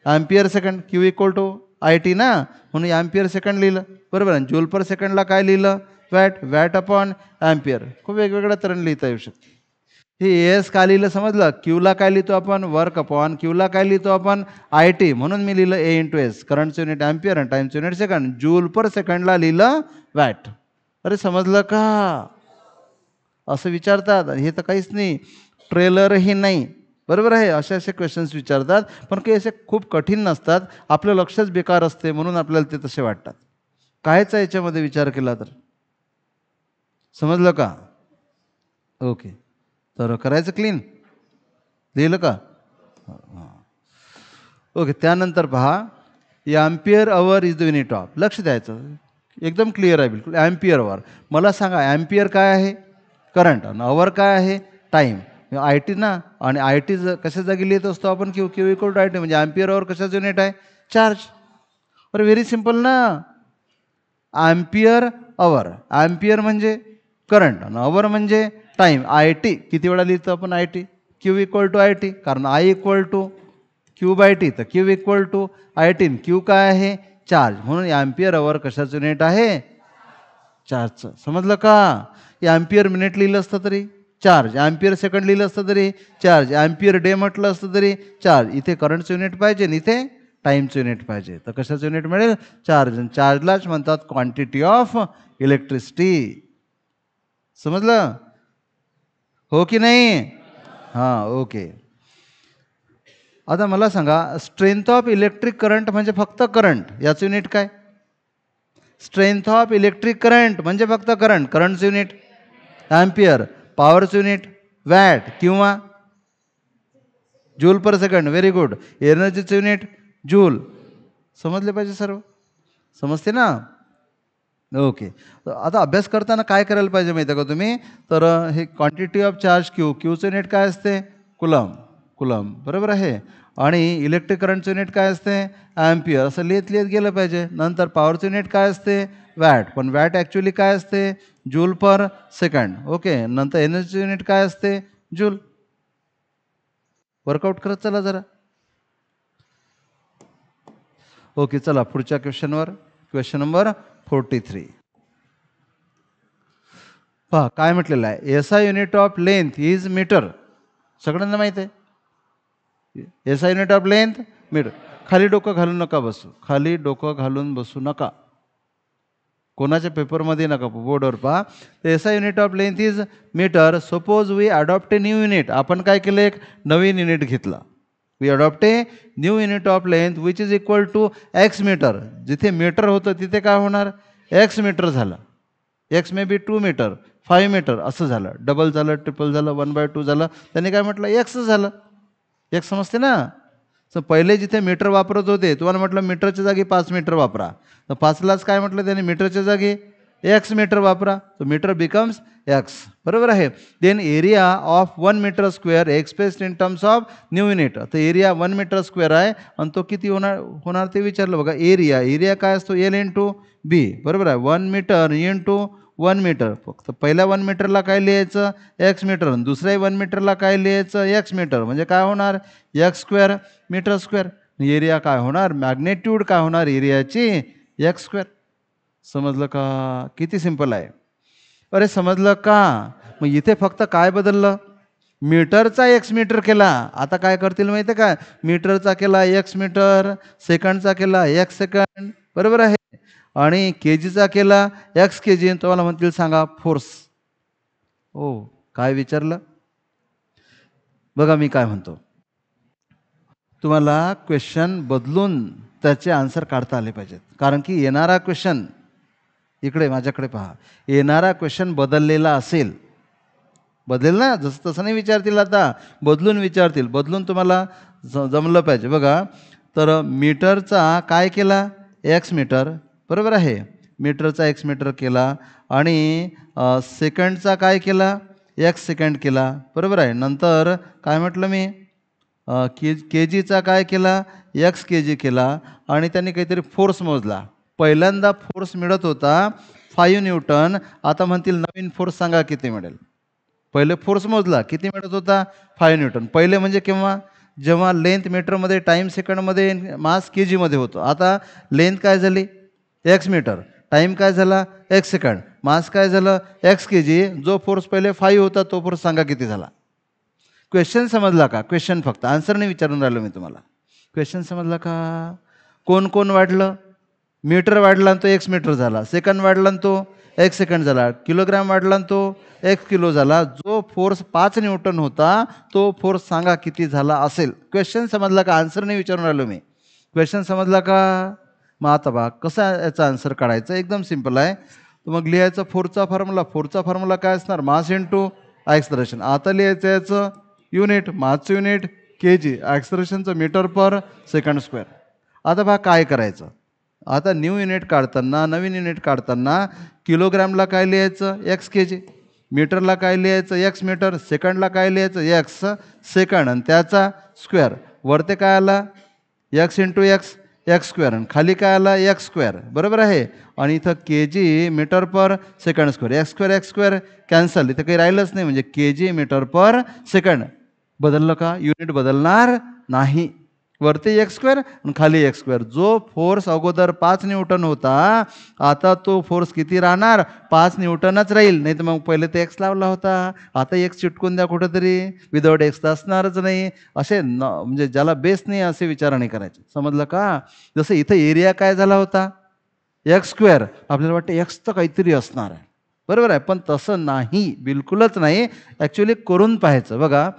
ampere second. Q equal to IT ना, म्हणून ॲम्पियर सेकंड लिहिलं, बरोबर. आणि जूल पर सेकंडला काय लिहिलं, वॅट अपॉन ॲम्पियर. खूप वेगवेगळ्या तऱ्हेने लिहिता येऊ शकते. हे एस काय लिहिलं समजलं, क्यूला काय लिहितो आपण, वर्क अपॉन, क्यूला काय लिहितो आपण, IT, म्हणून मी लिहिलं A × S. करंटचं युनिट ॲम्पियर आणि टाईमचं युनिट सेकंड. जूल पर सेकंडला लिहिलं वॅट. अरे समजलं का, असं विचारतात. हे तर काहीच नाही, ट्रेलरही नाही, बरोबर आहे. असे क्वेश्चन्स विचारतात, पण काही असे खूप कठीण नसतात. आपलं लक्षच बेकार असते, म्हणून आपल्याला ते तसे वाटतात. कायचा याच्यामध्ये विचार केला तर, समजलं का. ओके, तर करायचं क्लीन, लिहिलं का? ओके, त्यानंतर पहा, ampere our is the unit of, लक्ष द्यायचं, एकदम क्लिअर आहे बिलकुल. ॲम्पियर अवर, मला सांगा ॲम्पियर काय आहे? करंट. आणि अवर काय आहे? टाईम. आय टी ना, आणि आय टी कशा जागी लिहित असतो आपण? Q Q equal to I T, म्हणजे ॲम्पियर अवर कशाचं युनिट आहे? चार्ज. अरे व्हेरी सिम्पल ना. ॲम्पियर अवर, ॲम्पियर म्हणजे करंट आणि अवर म्हणजे टाईम. आय टी किती वेळा लिहितो आपण? I T. Q equal to I T, कारण I equal to Q by T, तर Q equal to I T. Q काय आहे? चार्ज. म्हणून ॲम्पियर अवर कशाचं युनिट आहे? चार्जचं. समजलं का? ॲम्पियर मिनिट लिहिलं असतं तरी चार्ज, ॲम्पियर सेकंड लिहिलं असतं तरी चार्ज, ॲम्पियर डे म्हटलं असतं तरी चार्ज. इथे करंटचं युनिट पाहिजे आणि इथे टाईमचं युनिट पाहिजे, तर कशाचं युनिट मिळेल? चार्ज. चार्जलाच म्हणतात क्वांटिटी ऑफ इलेक्ट्रिसिटी. समजलं हो की नाही? हां, ओके. आता मला सांगा, स्ट्रेंथ ऑफ इलेक्ट्रिक करंट म्हणजे फक्त करंट, याचं युनिट काय? स्ट्रेंथ ऑफ इलेक्ट्रिक करंट म्हणजे फक्त करंट, करंटचं युनिट ॲम्पियर, पॉवरचं युनिट वॅट किंवा joule per second. Very good. एनर्जीचं युनिट जूल. समजले पाहिजे सर्व, समजते ना? ओके. आता अभ्यास करताना काय करायला पाहिजे माहिती आहे का तुम्ही? तर हे क्वांटिटी ऑफ चार्ज क्यू, क्यूचं युनिट काय असते? कुलम, कुलम, बरोबर आहे. आणि इलेक्ट्रिक करंटचं युनिट काय असते? ॲम्पियर. असं लिहित लिहित गेलं पाहिजे. नंतर पॉवरचं युनिट काय असते? वॅट, पण वॅट ॲक्च्युली काय असते? Joule per second. ओके. नंतर एनर्जी युनिट काय असते? जूल. वर्कआउट करत चला जरा. ओके, चला पुढच्या क्वेश्चनवर. Question number 43. पहा काय म्हटलेलं आहे? S I unit of length is metre. सगळ्यांना माहीत आहे S I unit of length metre. खाली डोकं घालून नका बसू, खाली डोकं घालून बसू नका, कोणाच्या पेपरमध्ये नका, बोर्डवर पहा. S I unit of length is metre. Suppose we adopt a new unit. आपण काय केलं? एक नवीन युनिट घेतला. We adopt a new unit of length which is equal to x metre. जिथे मीटर होतं तिथे काय होणार? एक्स मीटर झालं. X may be 2 metre, 5 metre असं झालं. डबल झालं, ट्रिपल झालं, 1/2 झालं. त्यांनी काय म्हटलं? एक्स झालं. एक समजते ना? तर पहिले जिथे मीटर वापरत होते, तुम्हाला म्हटलं मीटरच्या जागी 5 मीटर वापरा, तर 5लाच काय म्हटलं त्यांनी? मीटरच्या जागी एक्स मीटर वापरा. तर मीटर बिकम्स एक्स, बरोबर आहे. Then area of 1 metre square expressed in terms of new unit. तर एरिया 1 मीटर स्क्वेअर आहे आणि तो किती होणार ते विचारलं बघा. एरिया काय असतो? एल इंटू बी, बरोबर आहे. 1 मीटर इंटू 1 मीटर. फक्त पहिल्या 1 मीटरला काय लिहायचं? X metre. आणि दुसऱ्या 1 मीटरला काय लिहायचं? X metre. म्हणजे काय होणार? X square metre square. Area काय होणार? मॅग्नेट्यूड काय होणार एरियाची? X square. समजलं का? किती सिंपल आहे. अरे समजलं का? मग इथे फक्त काय बदललं? मीटरचा एक्स मीटर केला. आता काय करतील माहिती आहे का? मीटरचा केला एक्स मीटर, सेकंडचा केला एक्स सेकंड, बरोबर आहे. आणि के जीचा केला एक्स के जी. तुम्हाला म्हणतील सांगा फोर्स. ओ काय विचारलं बघा, मी काय म्हणतो, तुम्हाला क्वेश्चन बदलून त्याचे आन्सर काढता आले पाहिजेत. कारण की येणारा क्वेश्चन, इकडे माझ्याकडे पहा, येणारा क्वेश्चन बदललेला असेल. बदलेल ना, जसं तसं नाही विचारतील, आता बदलून विचारतील. बदलून तुम्हाला जमलं पाहिजे. बघा, तर मीटरचा काय केला? एक्स मीटर, बरोबर आहे. मीटरचा एक्स मीटर केला. आणि सेकंडचा काय केला? एक्स सेकंड केला, बरोबर आहे. नंतर काय म्हटलं मी? के जीचा काय केला? एक्स के जी केला. आणि त्यांनी काहीतरी फोर्स मोजला. पहिल्यांदा फोर्स मिळत होता 5 न्यूटन. आता म्हणतील नवीन फोर्स सांगा किती मिळेल. पहिले फोर्स मोजला, किती मिळत होता? 5 न्यूटन. पहिले म्हणजे केव्हा? जेव्हा लेंथ मीटरमध्ये, टाईम सेकंडमध्ये, मास के जीमध्ये होतो. आता लेंथ काय झाली? X metre. टाईम काय झाला? X second. मास काय झालं? एक्स के जी. जो फोर्स पहिले 5 होता तो फोर्स सांगा किती झाला. क्वेश्चन समजला का? क्वेश्चन फक्त आन्सर नाही विचारून राहिलो मी तुम्हाला. क्वेश्चन समजला का? कोण कोण वाढलं? मीटर वाढला आणि तो एक्स मीटर झाला. सेकंड वाढला आणि तो एक्स सेकंड झाला. किलोग्रॅम वाढला आणि तो एक्स किलो झाला. जो फोर्स 5 न्यूटन होता तो फोर्स सांगा किती झाला असेल. क्वेश्चन समजला का? आन्सर नाही विचारून राहिलो मी. क्वेश्चन समजला का? मग आता बघा कसा याचा आन्सर काढायचा. एकदम सिंपल आहे. तर मग लिहायचा फोर्सचा फॉर्म्युला. फोर्सचा फॉर्म्युला काय असणार? मास इंटू ॲक्सलरेशन. आता लिहायचं याचं युनिट, मासचं युनिट के जी, ॲक्सलरेशनचं मीटर पर सेकंड स्क्वेअर. आता बघा काय करायचं. आता नवीन युनिट काढताना किलोग्रॅमला काय लिहायचं एक्स के जी, मीटरला काय लिहायचं एक्स मीटर, सेकंडला काय लिहायचं एक्स सेकंड आणि त्याचा स्क्वेअर. वरते काय आला x into x x square आणि खाली काय आला एक्स स्क्वेअर. बरोबर आहे. आणि इथं K G metre per second square, X square cancel, इथं काही राहिलंच नाही. म्हणजे के जी मीटर पर सेकंड. बदललं का? युनिट बदलणार नाही. वरती एक्स स्क्वेअर आणि खाली एक्स स्क्वेअर. जो फोर्स अगोदर 5 न्यूटन होता आता तो फोर्स किती राहणार 5 न्यूटनच राहील. नाही तर मग पहिले ते एक्स लावला होता, आता एक्स चिटकून द्या कुठंतरी, विदाउट एक्स तर असणारच नाही. असे म्हणजे ज्याला बेस नाही असे विचार नाही करायचे. समजलं का? जसं इथं एरिया काय झाला होता एक्स स्क्वेअर, आपल्याला वाटतं एक्स तर काहीतरी असणार आहे. बरोबर आहे, पण तसं नाही, बिलकुलच नाही. ॲक्च्युली करून पाहायचं. बघा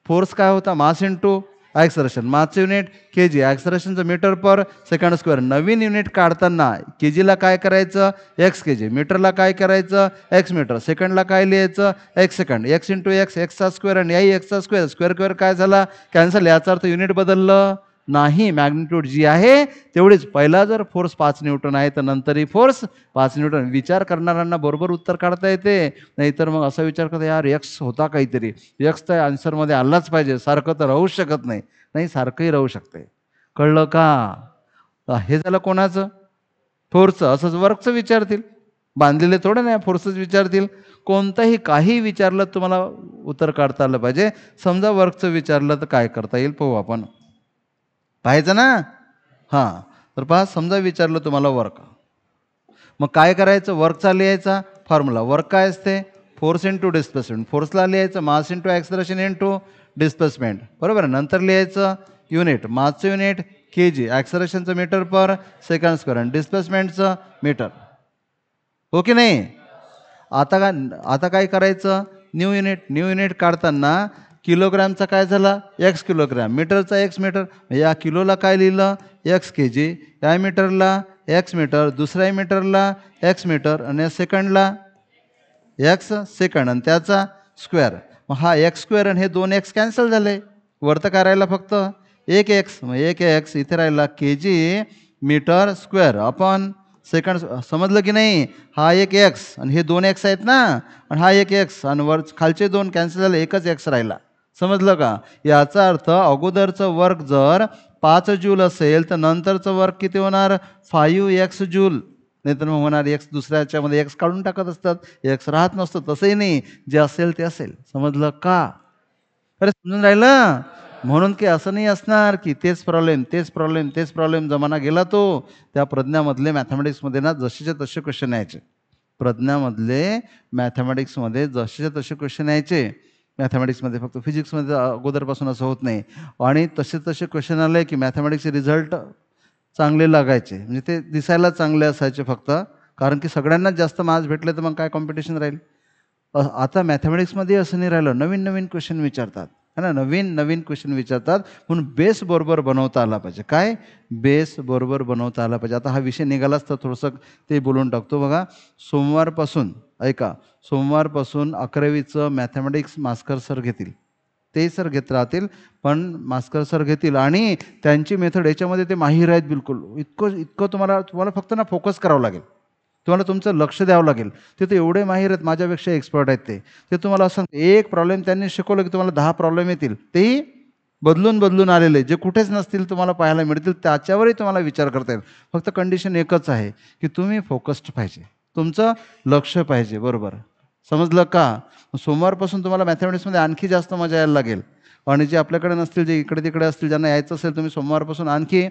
फोर्स काय होता मास into acceleration, मासचं unit K G, ॲक्सलरेशनचं मीटर पर सेकंड स्क्वेअर. नवीन युनिट काढताना के जीला काय करायचं एक्स के जी, मीटरला काय करायचं एक्स मीटर, सेकंडला काय लिहायचं x second, x into x एक्सचा स्क्वेअर आणि याही एक्सचा स्क्वेअर, स्क्वेअर काय झाला कॅन्सल. याचा अर्थ युनिट बदललं नाही, मॅग्निट्यूड जी आहे तेवढीच. पहिला जर फोर्स 5 न्यूटन आहे तर नंतरही फोर्स 5 न्यूटन. विचार करणाऱ्यांना बरोबर उत्तर काढता येते. नाहीतर मग असा विचार करता यार एक्स होता काहीतरी, एक्स तर आन्सरमध्ये आलाच पाहिजे, सारखं तर राहूच शकत नाही. नाही, सारखंही राहू शकते. कळलं का? हे झालं कोणाचं फोर्सचं. असंच वर्कचं विचारतील, बांधलेले थोडं नाही फोर्सच विचारतील. कोणताही काही विचारलं तुम्हाला उत्तर काढता आलं पाहिजे. समजा वर्कचं विचारलं तर काय करता येईल पाहू आपण. पाहायचं ना. हां, तर पहा समजा विचारलं तुम्हाला वर्क, मग काय करायचं वर्कचा लिहायचा फॉर्म्युला. वर्क काय असते फोर्स इंटू डिस्प्लेसमेंट, फोर्सला लिहायचं mass into acceleration into displacement. बरोबर. नंतर लिहायचं युनिट, मासचं युनिट के जी, ॲक्सलरेशनचं मीटर पर सेकंड स्क्वेअर आणि डिस्प्लेसमेंटचं मीटर. हो की नाही? आता काय करायचं न्यू युनिट काढताना किलोग्रॅमचा काय झाला एक्स किलोग्रॅम, मीटरचा एक्स मीटर. या किलोला काय लिहिलं एक्स के जी, या मीटरला एक्स मीटर, दुसऱ्या मीटरला एक्स मीटर आणि सेकंडला एक्स सेकंड आणि त्याचा स्क्वेअर. मग हा एक्स स्क्वेअर आणि हे 2 एक्स कॅन्सल झाले. वरतं काय राहिला फक्त एक एक्स. मग एक एक्स इथे राहिला के G metre square upon second. समजलं की नाही? हा एक एक्स आणि हे 2 एक्स आहेत ना, आणि हा एक एक्स आणि वर खालचे 2 कॅन्सल झाले, एकच एक्स राहिला. समजलं का? याचा अर्थ अगोदरचं वर्क जर 5 जूल असेल तर नंतरचं वर्क किती होणार 5 एक्स जूल. नाही तर मग होणार एक्स दुसऱ्याच्यामध्ये एक्स काढून टाकत असतात, एक्स राहत नसतं. तसंही नाही, जे असेल ते असेल. समजलं का? अरे समजून राहिलं. म्हणून की असं नाही असणार की तेच प्रॉब्लेम जमाना गेला तो. त्या प्रज्ञामधले मॅथमॅटिक्समध्ये ना जसेच्या तसे क्वेश्चन यायचे. प्रज्ञामधले मॅथमॅटिक्समध्ये जसेच्या तसे क्वेश्चन यायचे. मॅथमॅटिक्समध्ये फक्त फिजिक्समध्ये अगोदरपासून असं होत नाही. आणि तसे क्वेश्चन आले की मॅथमॅटिक्सचे रिझल्ट चांगले लागायचे, म्हणजे ते दिसायला चांगले असायचे फक्त. कारण की सगळ्यांनाच जास्त मार्क्स भेटले तर मग काय कॉम्पिटिशन राहील. आता मॅथमॅटिक्समध्ये असं नाही राहिलं, नवीन क्वेश्चन विचारतात है ना, नवीन क्वेश्चन विचारतात. म्हणून बेस बरोबर बनवता आला पाहिजे. काय बेस बरोबर बनवता आला पाहिजे. आता हा विषय निघालाच तर थोडंसं ते बोलून टाकतो. बघा सोमवारपासून 11वीचं मॅथमॅटिक्स मास्कर सर घेतील. ते सर घेत राहतील पण मास्कर सर घेतील आणि त्यांची मेथड याच्यामध्ये ते माहीर आहेत बिलकुल. इतकं तुम्हाला फक्त ना फोकस करावं लागेल, तुम्हाला तुमचं लक्ष द्यावं लागेल. ते तर एवढे माहीर आहेत, माझ्यापेक्षा एक्सपर्ट आहेत ते तुम्हाला असं एक प्रॉब्लेम त्यांनी शिकवलं की तुम्हाला 10 प्रॉब्लेम येतील. तेही बदलून आलेले जे कुठेच नसतील तुम्हाला पाहायला मिळतील, त्याच्यावरही तुम्हाला विचार करता येईल. फक्त कंडिशन एकच आहे की तुम्ही फोकस्ड पाहिजे, तुमचं लक्ष पाहिजे. बरोबर समजलं का? सोमवारपासून तुम्हाला मॅथमॅटिक्समध्ये आणखी जास्त मजा यायला लागेल. आणि जे आपल्याकडे नसतील, जे इकडे तिकडे असतील, ज्यांना यायचं असेल, तुम्ही सोमवारपासून आणखी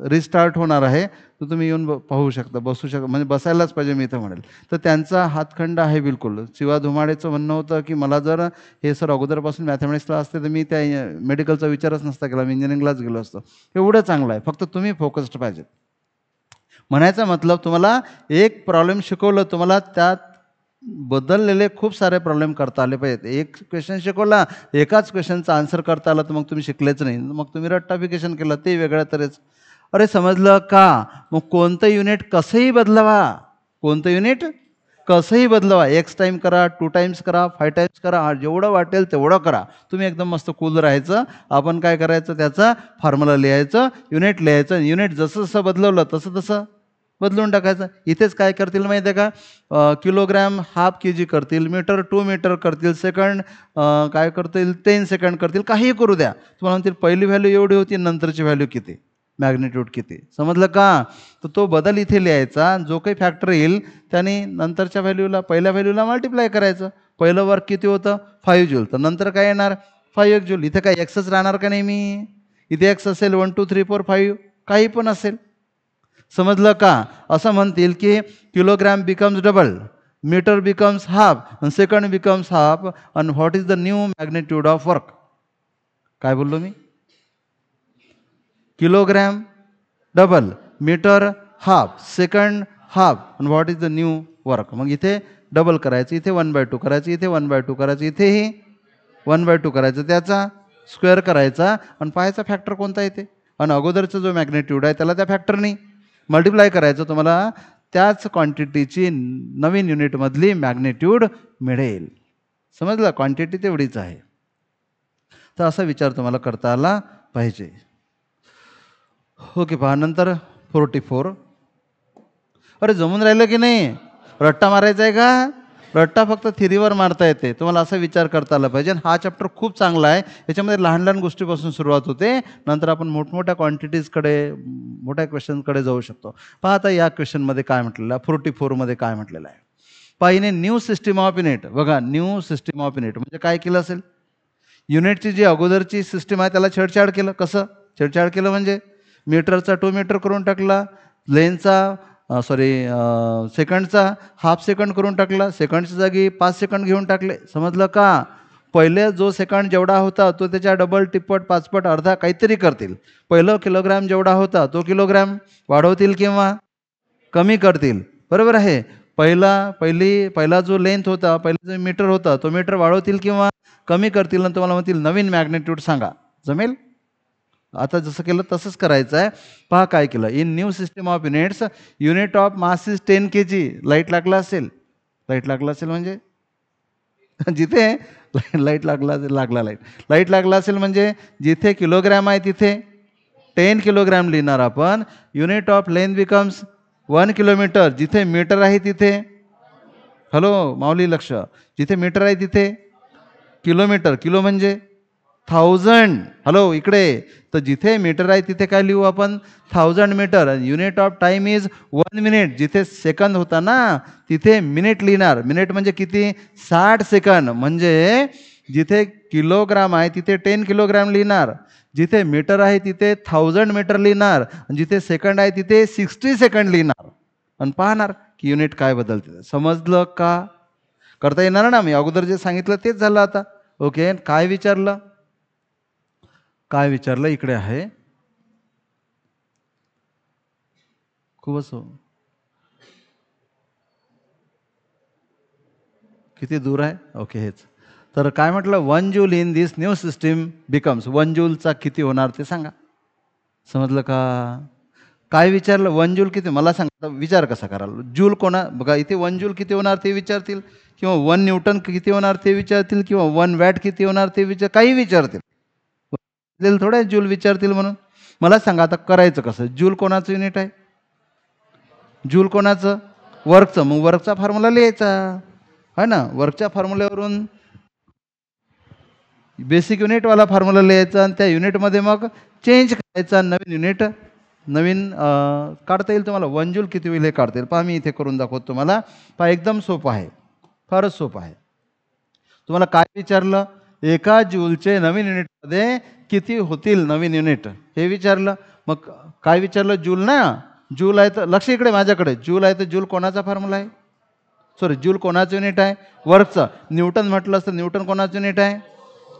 रिस्टार्ट होणार आहे. तर तुम्ही येऊन पाहू शकता, बसू शकता, म्हणजे बसायलाच पाहिजे मी इथं म्हणेल. तर त्यांचा हातखंड आहे बिलकुल. शिवा धुमाडेचं म्हणणं होतं की मला जर हे सर अगोदरपासून मॅथमॅटिक्सला असते तर मी त्या मेडिकलचा विचारच नसता केला, मी इंजिनिअरिंगलाच गेलो असतो. एवढं चांगलं आहे, फक्त तुम्ही फोकस्ड पाहिजे. म्हणायचा मतलब तुम्हाला एक प्रॉब्लेम शिकवलं, तुम्हाला त्यात बदललेले खूप सारे प्रॉब्लेम करता आले पाहिजेत. एक क्वेश्चन शिकवला, एकाच क्वेश्चनचा आन्सर करता आला तर मग तुम्ही शिकलेच नाही. मग तुम्ही रट्टाफिकेशन केलं ते वेगळ्या तऱ्हेच. अरे समजलं का? मग कोणतं युनिट कसंही बदलावा, कोणतं युनिट कसंही बदलवा, एक्स टाईम करा, 2 टाइम्स करा, 5 टाइम्स करा, जेवढं वाटेल तेवढं करा. तुम्ही एकदम मस्त कूल राहायचं. आपण काय करायचं, त्याचा फॉर्म्युला लिहायचं, युनिट लिहायचं. युनिट जसं जसं बदलवलं तसं तसं बदलून टाकायचं. इथेच काय करतील माहिती आहे का, किलोग्रॅम हाफ के-जी करतील, मीटर 2 मीटर करतील, सेकंड काय करतील 10 सेकंड करतील, काहीही करू द्या. तुम्हाला म्हणतील पहिली व्हॅल्यू एवढी होती, नंतरची व्हॅल्यू किती, मॅग्निट्यूड किती. समजलं का? तर तो बदल इथे लिहायचा. जो काही फॅक्टर येईल त्याने नंतरच्या व्हॅल्यूला पहिल्या व्हॅल्यूला मल्टिप्लाय करायचं. पहिलं वर्क किती होतं 5 जूल, तर नंतर काय येणार 5 जूल. इथे काय एक्सच राहणार का नेहमी? इथे एक्स असेल 1 2 3 4 5 काही पण असेल. समजलं का? असं म्हणतील की kilogram becomes double, metre becomes half, आणि सेकंड बिकम्स हाफ, आणि what is the new magnitude of work. काय बोललो मी? Kilogram double, metre half, second half, आणि what is the new work. मग इथे डबल करायचं, इथे 1/2 करायचं, इथे 1/2 करायचं, इथेही 1/2 करायचं, त्याचा स्क्वेअर करायचा आणि पाहायचा फॅक्टर कोणता येते. आणि अगोदरचा जो मॅग्निट्यूड आहे त्याला त्या फॅक्टरनी मल्टिप्लाय करायचं. तुम्हाला त्याच क्वांटिटीची नवीन युनिटमधली मॅग्निट्यूड मिळेल. समजलं? क्वांटिटी तेवढीच आहे. तर असा विचार तुम्हाला करता आला पाहिजे. ओके, पहा नंतर 44. अरे जमून राहिलं की नाही? रट्टा मारायचा आहे का? रट्टा फक्त थिरीवर मारता येते. तुम्हाला असा विचार करता आला पाहिजे. हा चॅप्टर खूप चांगला आहे. याच्यामध्ये लहान लहान गोष्टीपासून सुरुवात होते, नंतर आपण मोठमोठ्या क्वांटिटीजकडे, मोठ्या क्वेश्चनकडे जाऊ शकतो. पहा आता या क्वेश्चनमध्ये काय म्हटलेलं आहे, 44मध्ये काय म्हटलेलं आहे. पहा इने न्यू सिस्टीम ऑफ युनिट. बघा, न्यू सिस्टीम ऑफ युनिट म्हणजे काय केलं असेल, युनिटची जी अगोदरची सिस्टीम आहे त्याला छेडछाड केलं. कसं छेडछाड केलं म्हणजे मीटरचा 2 मीटर करून टाकला, लेनचा सेकंडचा हाफ सेकंड करून टाकला, सेकंडच्या जागी 5 सेकंड घेऊन टाकले. समजलं का? पहिले जो सेकंड जेवढा होता तो त्याच्या डबल, तिप्पट, पाचपट, अर्धा काहीतरी करतील. पहिलं किलोग्रॅम जेवढा होता तो किलोग्रॅम वाढवतील किंवा कमी करतील. बरोबर आहे. पहिला जो लेंथ होता, पहिला जो मीटर होता तो मीटर वाढवतील किंवा कमी करतील. आणि तुम्हाला म्हणतील नवीन मॅग्निट्यूड सांगा. जमेल? आता जसं केलं तसंच करायचं आहे. पहा काय केलं. In new system of units, unit of mass is 10 kg. Light लागला असेल, लाईट लागला असेल म्हणजे जिथे लाईट लागला लाईट लागला असेल म्हणजे जिथे किलोग्रॅम आहे तिथे 10 किलोग्रॅम लिहिणार आपण. Unit of length becomes 1 kilometre. जिथे मीटर आहे तिथे, हॅलो माऊली लक्ष, जिथे मीटर आहे तिथे किलोमीटर. किलो म्हणजे 1000. हॅलो इकडे. तर जिथे मीटर आहे तिथे काय लिहू आपण 1000 metre. Unit of time is 1 minute. जिथे सेकंद होता ना तिथे मिनिट लिहिणार. मिनिट म्हणजे किती 60 सेकंद. म्हणजे जिथे किलोग्राम आहे तिथे 10 किलोग्राम लिहिणार, जिथे मीटर आहे तिथे 1000 मीटर लिहिणार, जिथे सेकंड आहे तिथे 60 सेकंड लिहिणार आणि पाहणार की युनिट काय बदलते. समजलं का? करता येणार ना? मी अगोदर जे सांगितलं तेच झालं आता. ओके, काय विचारलं, काय विचारलं इकडे आहे. खूपच किती दूर आहे. ओके, हेच तर काय म्हटलं, 1 joule in this new system becomes. 1 जूलचा किती होणार ते सांगा. समजलं का? काय विचारलं, 1 जूल किती मला सांगा. विचार कसा कराल. जूल कोणा, बघा इथे 1 जूल किती होणार ते विचारतील, किंवा 1 न्यूटन किती होणार ते विचारतील, किंवा 1 वॅट किती होणार ते काही विचारतील. थोड्या जूल विचारतील म्हणून. मला सांगा आता करायचं कसं. जूल कोणाचं युनिट आहे? जूल कोणाचं? वर्कचं. मग वर्कचा फॉर्म्युला लिहायचा है ना. वर्कच्या फॉर्म्युल्यावरून बेसिक युनिटवाला फॉर्म्युला लिहायचा आणि त्या युनिटमध्ये मग चेंज करायचा. नवीन युनिट नवीन काढता येईल तुम्हाला. 1 जूल किती होईल हे काढता येईल. पहा मी इथे करून दाखवतो तुम्हाला. पहा एकदम सोपं आहे, फारच सोपं आहे. तुम्हाला काय विचारलं, एका जूलचे नवीन युनिटमध्ये किती होतील नवीन युनिट हे विचारलं. मग काय विचारलं, जूल ना. जूल आहे तर लक्ष इकडे माझ्याकडे. जूल आहे तर जूल कोणाचा फॉर्म्युला आहे, सॉरी जूल कोणाचं युनिट आहे, वर्कचं. न्यूटन म्हटलं असतं न्यूटन कोणाचं युनिट आहे,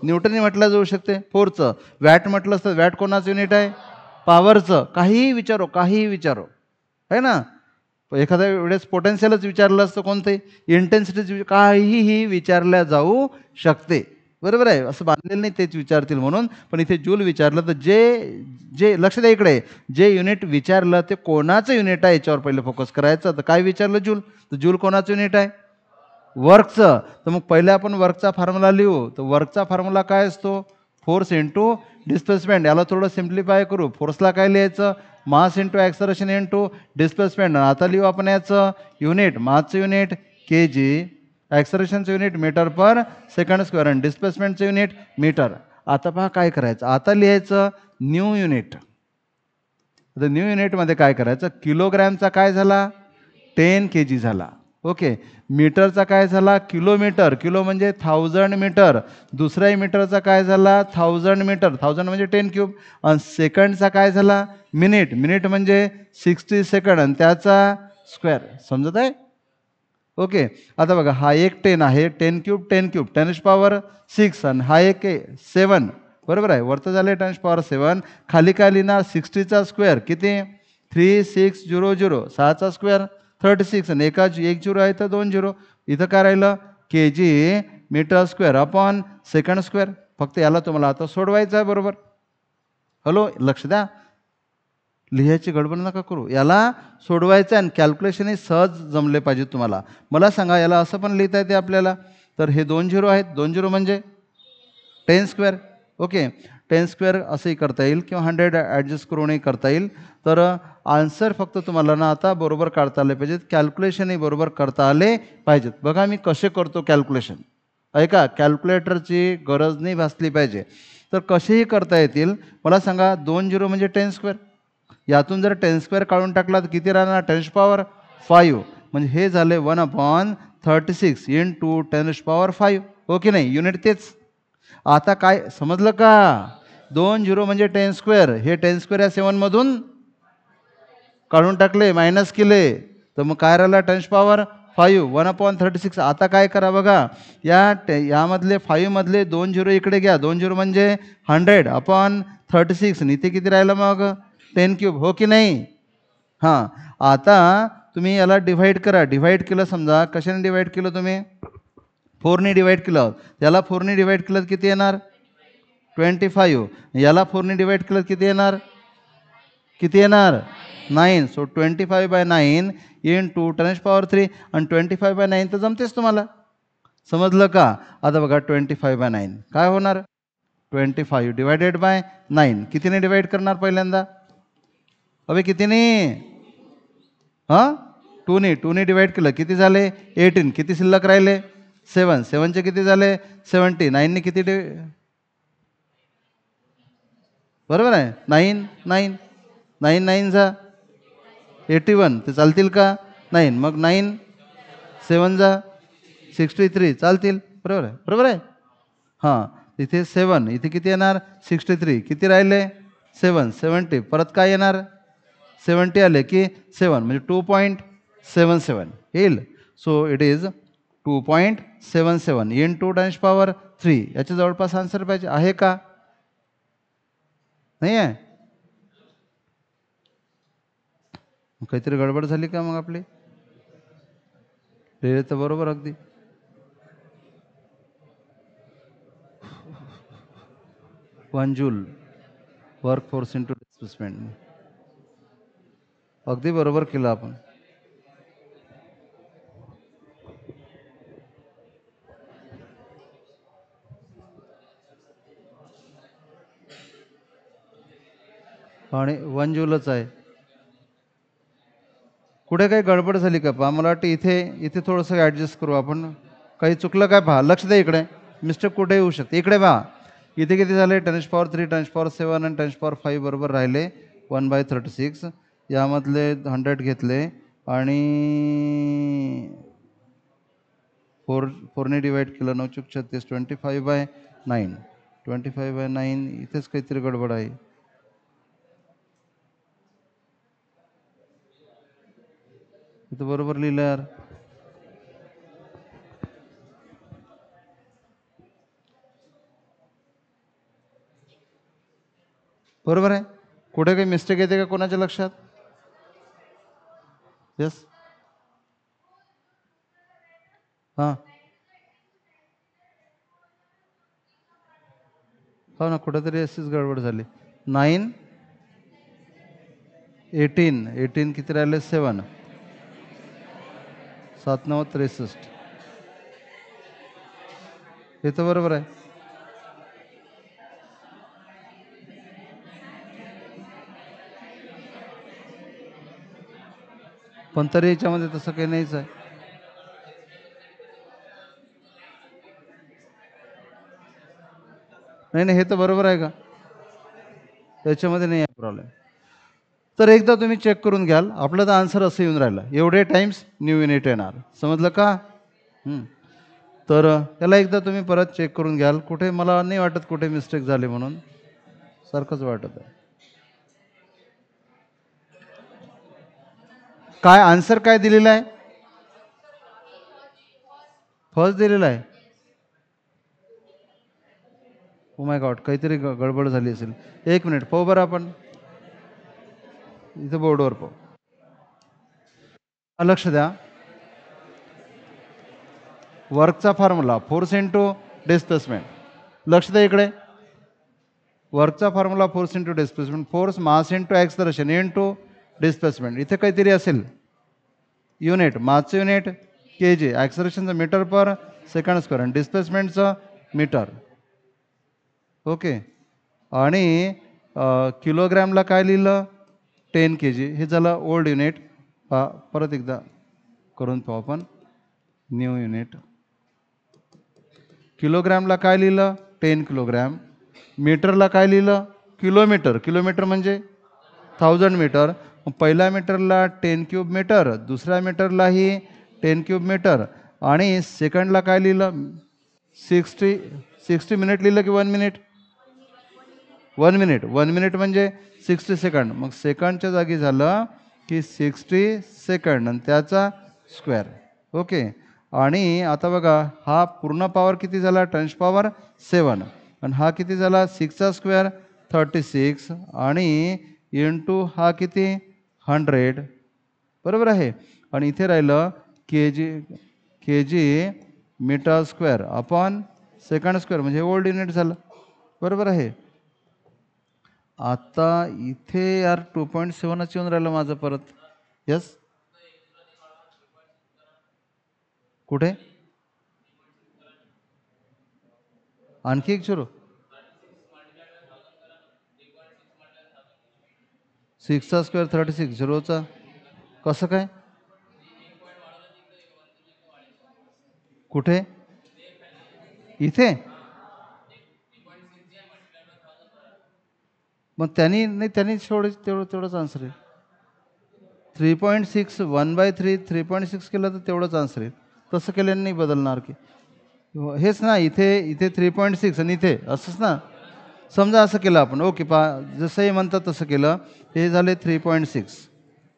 न्यूटनही म्हटलं जाऊ शकते, फोर्सचं. वॅट म्हटलं असतं वॅट कोणाचं युनिट आहे, पॉवरचं. काहीही विचारो, काहीही विचारो आहे ना. एखाद्या वेळेस पोटेन्शियलच विचारलं असतं, कोणते इंटेन्सिटी, काहीही विचारल्या जाऊ शकते. बरोबर आहे, असं बांधलेलं नाही तेच विचारतील म्हणून. पण इथे जूल विचारलं तर जे जे लक्ष द्या इकडे, जे युनिट विचारलं ते कोणाचं युनिट आहे याच्यावर पहिले फोकस करायचं. तर काय विचारलं जूल, तर जूल कोणाचं युनिट आहे, वर्कचं. तर मग पहिले आपण वर्कचा फॉर्म्युला लिहू. तर वर्कचा फॉर्म्युला काय असतो, फोर्स इंटू डिस्प्लेसमेंट. याला थोडं सिम्प्लिफाय करू. फोर्सला काय लिहायचं, mass into acceleration into displacement. आता लिहू आपण याचं युनिट, मासचं युनिट के जी, ॲक्सलरेशनचं unit metre per second square आणि डिस्प्लेसमेंटचं युनिट मीटर. आता पहा काय करायचं, आता लिहायचं न्यू युनिट. तर न्यू युनिटमध्ये काय करायचं, किलोग्रॅमचा काय झाला 10 kg झाला. ओके, मीटरचा काय झाला किलोमीटर, किलो म्हणजे 1000 मीटर. दुसऱ्या मीटरचा काय झाला 1000 मीटर, 1000 म्हणजे 10 क्यूब. आणि सेकंडचा काय झाला मिनिट, मिनिट म्हणजे 60 सेकंड आणि त्याचा स्क्वेअर. समजत आहे. ओके, आता बघा हा एक 10 आहे, 10 क्यूब 10 क्यूब 10⁻6 आणि हा एक 7. बरोबर आहे, वरतं झाले 10⁻7. खाली काय लिहिणार 60चा स्क्वेअर किती 3600, 6चा स्क्वेअर 36 आणि एक झिरो आहे तर 2 झिरो. इथं काय राहिलं K G metre square upon second square. फक्त याला तुम्हाला आता सोडवायचं आहे. बरोबर, हॅलो लक्ष द्या, लिहायची गडबड नका करू, याला सोडवायचं आणि कॅल्क्युलेशन हे सहज जमले पाहिजे तुम्हाला. मला सांगा याला असं पण लिहिता येते आपल्याला. तर हे 2 झिरो आहेत, 2 झिरो म्हणजे 10 स्क्वेअर. ओके, 10 स्क्वेअर असंही करता येईल किंवा 100 ॲडजस्ट करूनही करता येईल. तर आन्सर फक्त तुम्हाला ना आता बरोबर काढता आले पाहिजेत, कॅल्क्युलेशनही बरोबर करता आले पाहिजेत. बघा मी कसे करतो कॅल्क्युलेशन, ऐका, कॅल्क्युलेटरची गरज नाही भासली पाहिजे. तर कसेही करता येतील. मला सांगा 2 झिरो म्हणजे 10 स्क्वेअर. यातून जर 10 स्क्वेअर काढून टाकला तर किती राहणार 10⁻5. म्हणजे हे झाले 1/36 इंटू 10⁻5. ओके नाही, युनिट तेच. आता काय समजलं का, 2 झिरो म्हणजे 10 स्क्वेअर, हे 10 स्क्वेअर या 7मधून काढून टाकले, मायनस केले, तर मग काय राहिला 10⁻5 1/36. आता काय करा बघा, यामधले 5 मधले 2 झिरो इकडे घ्या, 2 झिरो म्हणजे 100/36 आणि इथे किती राहिलं मग 10 क्यूब. हो की नाही. हां, आता तुम्ही याला डिव्हाइड करा. डिव्हाइड केलं, समजा कशाने डिव्हाइड केलं तुम्ही, 4ने डिवाइड केलं. याला 4ने डिवाइड केलं किती येणार 25. याला 4ने डिवाइड केलं किती येणार, किती येणार 9. सो 25/9 इंटू 10⁻3 आणि 25/9 तर जमतेच तुम्हाला. समजलं का. आता बघा 25/9 काय होणार, 25 डिवायडेड बाय 9. कितीने डिवाइड करणार पहिल्यांदा, अबे कितीने, हां 2ने डिवाइड केलं किती झाले 18. किती शिल्लक राहिले 7. 7चे किती झाले 70. 9ने किती बरोबर आहे 9 9 9 9 जा 81. ते चालतील का नाही. मग 9 7 जा 63 चालतील. बरोबर आहे, बरोबर आहे. हां, इथे 7, इथे किती येणार 63. किती राहिले 7 70. परत काय येणार 70 आले की 7 म्हणजे 2.77 येईल. So it is 2.77 into 10⁻3. याच्या जवळपास आन्सर पाहिजे आहे का, नाही आहे. काहीतरी गडबड झाली का मग आपली, ते तर बरोबर अगदी. One joule work force into displacement, अगदी बरोबर केलं आपण. आणि 1 जूलच आहे. कुठे काही गडबड झाली का पहा, मला वाटतं इथे इथे थोडंसं ॲडजस्ट करू आपण. काही चुकलं काय पहा, लक्ष द्या इकडे, मिस्टेक कुठे येऊ शकते. इकडे पहा, इथे किती झाले 10⁻3 10⁻7 आणि 10⁻5 बरोबर राहिले 1/36. यामधले 100 घेतले आणि 4ने डिवाइड केलं 9×36 25/9. 25/9 इथेच काहीतरी गडबड आहे. इथं बरोबर लिहिलं यार. बरोबर आहे. कुठे काही मिस्टेक येते का कोणाच्या लक्षात. यस, हां हो ना, कुठेतरी अशीच गडबड झाली. 9 18 किती राहिले 7 7 9 63. हे तर बरोबर आहे. पण तरी याच्यामध्ये तसं काही नाहीच आहे. नाही नाही, हे तर बरोबर आहे का? त्याच्यामध्ये नाही आहे प्रॉब्लेम. तर एकदा तुम्ही चेक करून घ्याल. आपलं तर आन्सर असं येऊन राहिलं, एवढे टाइम्स न्यू युनिट येणार. समजलं का? तर याला एकदा तुम्ही परत चेक करून घ्याल. कुठे मला नाही वाटत कुठे मिस्टेक झाली म्हणून, सारखंच वाटत आहे. काय आन्सर काय दिलेला आहे? फर्स्ट दिलेला आहे. ओ माय गॉड, काहीतरी गडबड झाली असेल. एक मिनिट पाहू बरं आपण इथं बोर्डवर पाहू. लक्ष द्या, वर्कचा फॉर्म्युला फोर्स इंटू डिस्प्लेसमेंट. लक्ष द्या इकडे, वर्कचा formula force into displacement, force mass into acceleration into displacement. इथे काहीतरी असेल युनिट, मासचं युनिट के जी, ॲक्सलरेशनचं मीटर पर सेकंड स्क्वेअर आणि डिस्प्लेसमेंटचं मीटर. ओके. आणि किलोग्रॅमला काय लिहिलं? 10 kg. हे झालं ओल्ड युनिट. परत एकदा करून पाहू आपण. New unit. किलोग्रॅमला काय लिहिलं? 10 किलोग्रॅम. मीटरला काय लिहिलं? किलोमीटर. किलोमीटर म्हणजे 1000 मीटर. पहिल्या मीटरला 10 क्यूब मीटर, दुसऱ्या मीटरलाही 10 क्यूब मीटर. आणि सेकंडला काय लिहिलं? 60 मिनिट लिहिलं की 1 मिनिट? 1 मिनिट. 1 मिनिट म्हणजे 60 सेकंड. मग सेकंडच्या जागी झालं की 60 सेकंड आणि त्याचा स्क्वेअर. ओके. आणि आता बघा, हा पूर्ण पॉवर किती झाला? Tens power 7. आणि हा किती झाला? 6चा स्क्वेअर 36 आणि इंटू हा किती? 100. बरोबर आहे. आणि इथे राहिलं K G metre square upon second square म्हणजे ओल्ड युनिट झालं. बरोबर आहे. आता इथे यार 2.7च येऊन राहिलं माझं परत. यस, कुठे आणखी एक सुरू? 6चा स्क्वेअर 36, झिरोचा कसं काय? कुठे? इथे? मग त्यांनी नाही, त्यांनी तेवढंच आन्सर आहे. 3.6 1/3 3.6 केलं तर तेवढंच आन्सर आहे. तसं केल्याने नाही बदलणार की? हेच ना, इथे इथे 3.6 आणि इथे असंच ना. समजा असं केलं आपण. ओके, जसंही म्हणतात तसं केलं. हे झाले 3.6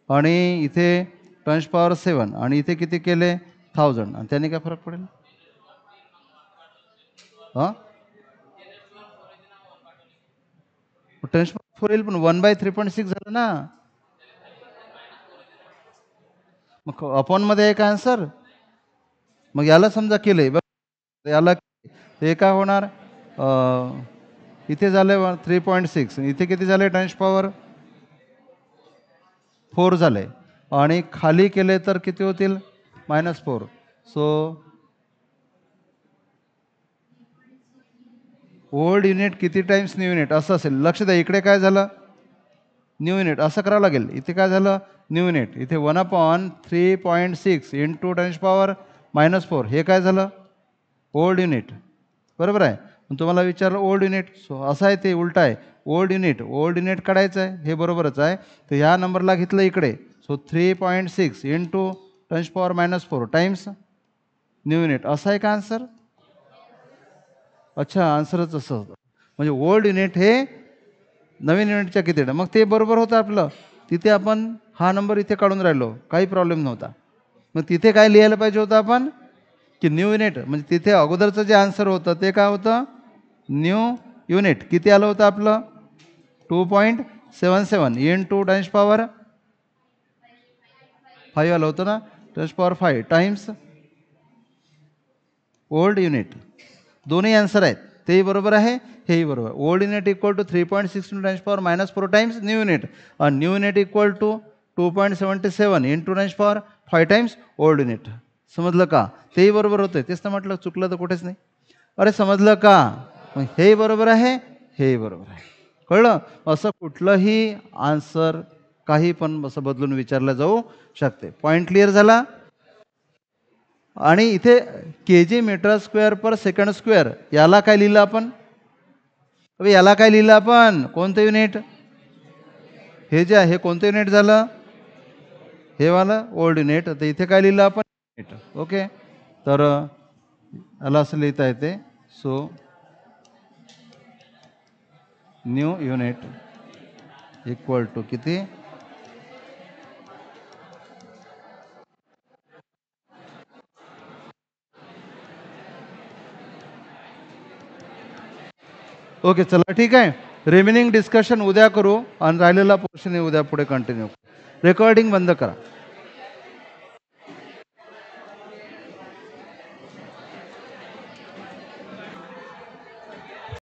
आणि इथे टन्स पॉवर 7 आणि इथे किती केले? 1000. आणि त्याने काय फरक पडेल? हां, टन्स पॉवर येईल पण 1/3.6 झालं ना. मग अपॉनमध्ये आहे का आन्सर? मग याला समजा केलंय बघ, याला हे काय होणार? इथे झाले 3.6, इथे किती झाले? टन्स पॉवर 4 झाले. आणि खाली केले तर किती होतील? -4. सो ओल्ड युनिट किती टाइम्स न्यू युनिट असं असेल. लक्ष द्या, इकडे काय झालं? न्यू युनिट असं करावं लागेल. इथे काय झालं? New unit. इथे 1/3.6 इंटू टन्स पॉवर -4. हे काय झालं? Old unit. बरोबर आहे. पण तुम्हाला विचारलं ओल्ड युनिट, सो असं आहे, ते उलट आहे. ओल्ड युनिट काढायचं आहे, हे बरोबरच आहे. तर ह्या नंबरला घेतलं इकडे. So 3.6 into tens power -4 times new unit. असं आहे का आन्सर? अच्छा, आन्सरच असं होतं. म्हणजे ओल्ड युनिट हे नवीन युनिटच्या किती? मग ते बरोबर होतं आपलं. तिथे आपण हा नंबर इथे काढून राहिलो, काही प्रॉब्लेम नव्हता. मग तिथे काय लिहायला पाहिजे होतं आपण? की न्यू युनिट. म्हणजे तिथे अगोदरचं जे आन्सर होतं ते काय होतं? New unit. किती आलं होतं आपलं? 2.77 इंटू टन्स पॉवर 5 आलं होतं ना. Tens power 5 times old unit. दोन्ही आन्सर आहेत. तेही बरोबर आहे, हेही बरोबर. Old unit equal to 3.6 × 10⁻⁴ times new unit, आणि new unit equal to 2.77 × 10⁻⁵ times old unit. समजलं का? तेही बरोबर होतं. तेच तर म्हटलं, चुकलं तर कुठेच नाही. अरे समजलं का? मग हेही बरोबर आहे, हेही बरोबर आहे. कळलं? असं कुठलंही आन्सर काही पण असं बदलून विचारलं जाऊ शकते. पॉईंट क्लिअर झाला? आणि इथे kg/m²/s², याला काय लिहिलं आपण? याला काय लिहिलं आपण? कोणतं युनिट? हे जे आहे कोणतं युनिट झालं? हे वाला ओल्ड युनिट. तर इथे काय लिहिलं आपण? युनिट. ओके. तर याला असं लिहिता येते, so new unit equal to किती? ओके, चला ठीक आहे. रिमेनिंग डिस्कशन उद्या करू आणि राहिलेला पोर्शन उद्या पुढे कंटिन्यू. रेकॉर्डिंग बंद करा.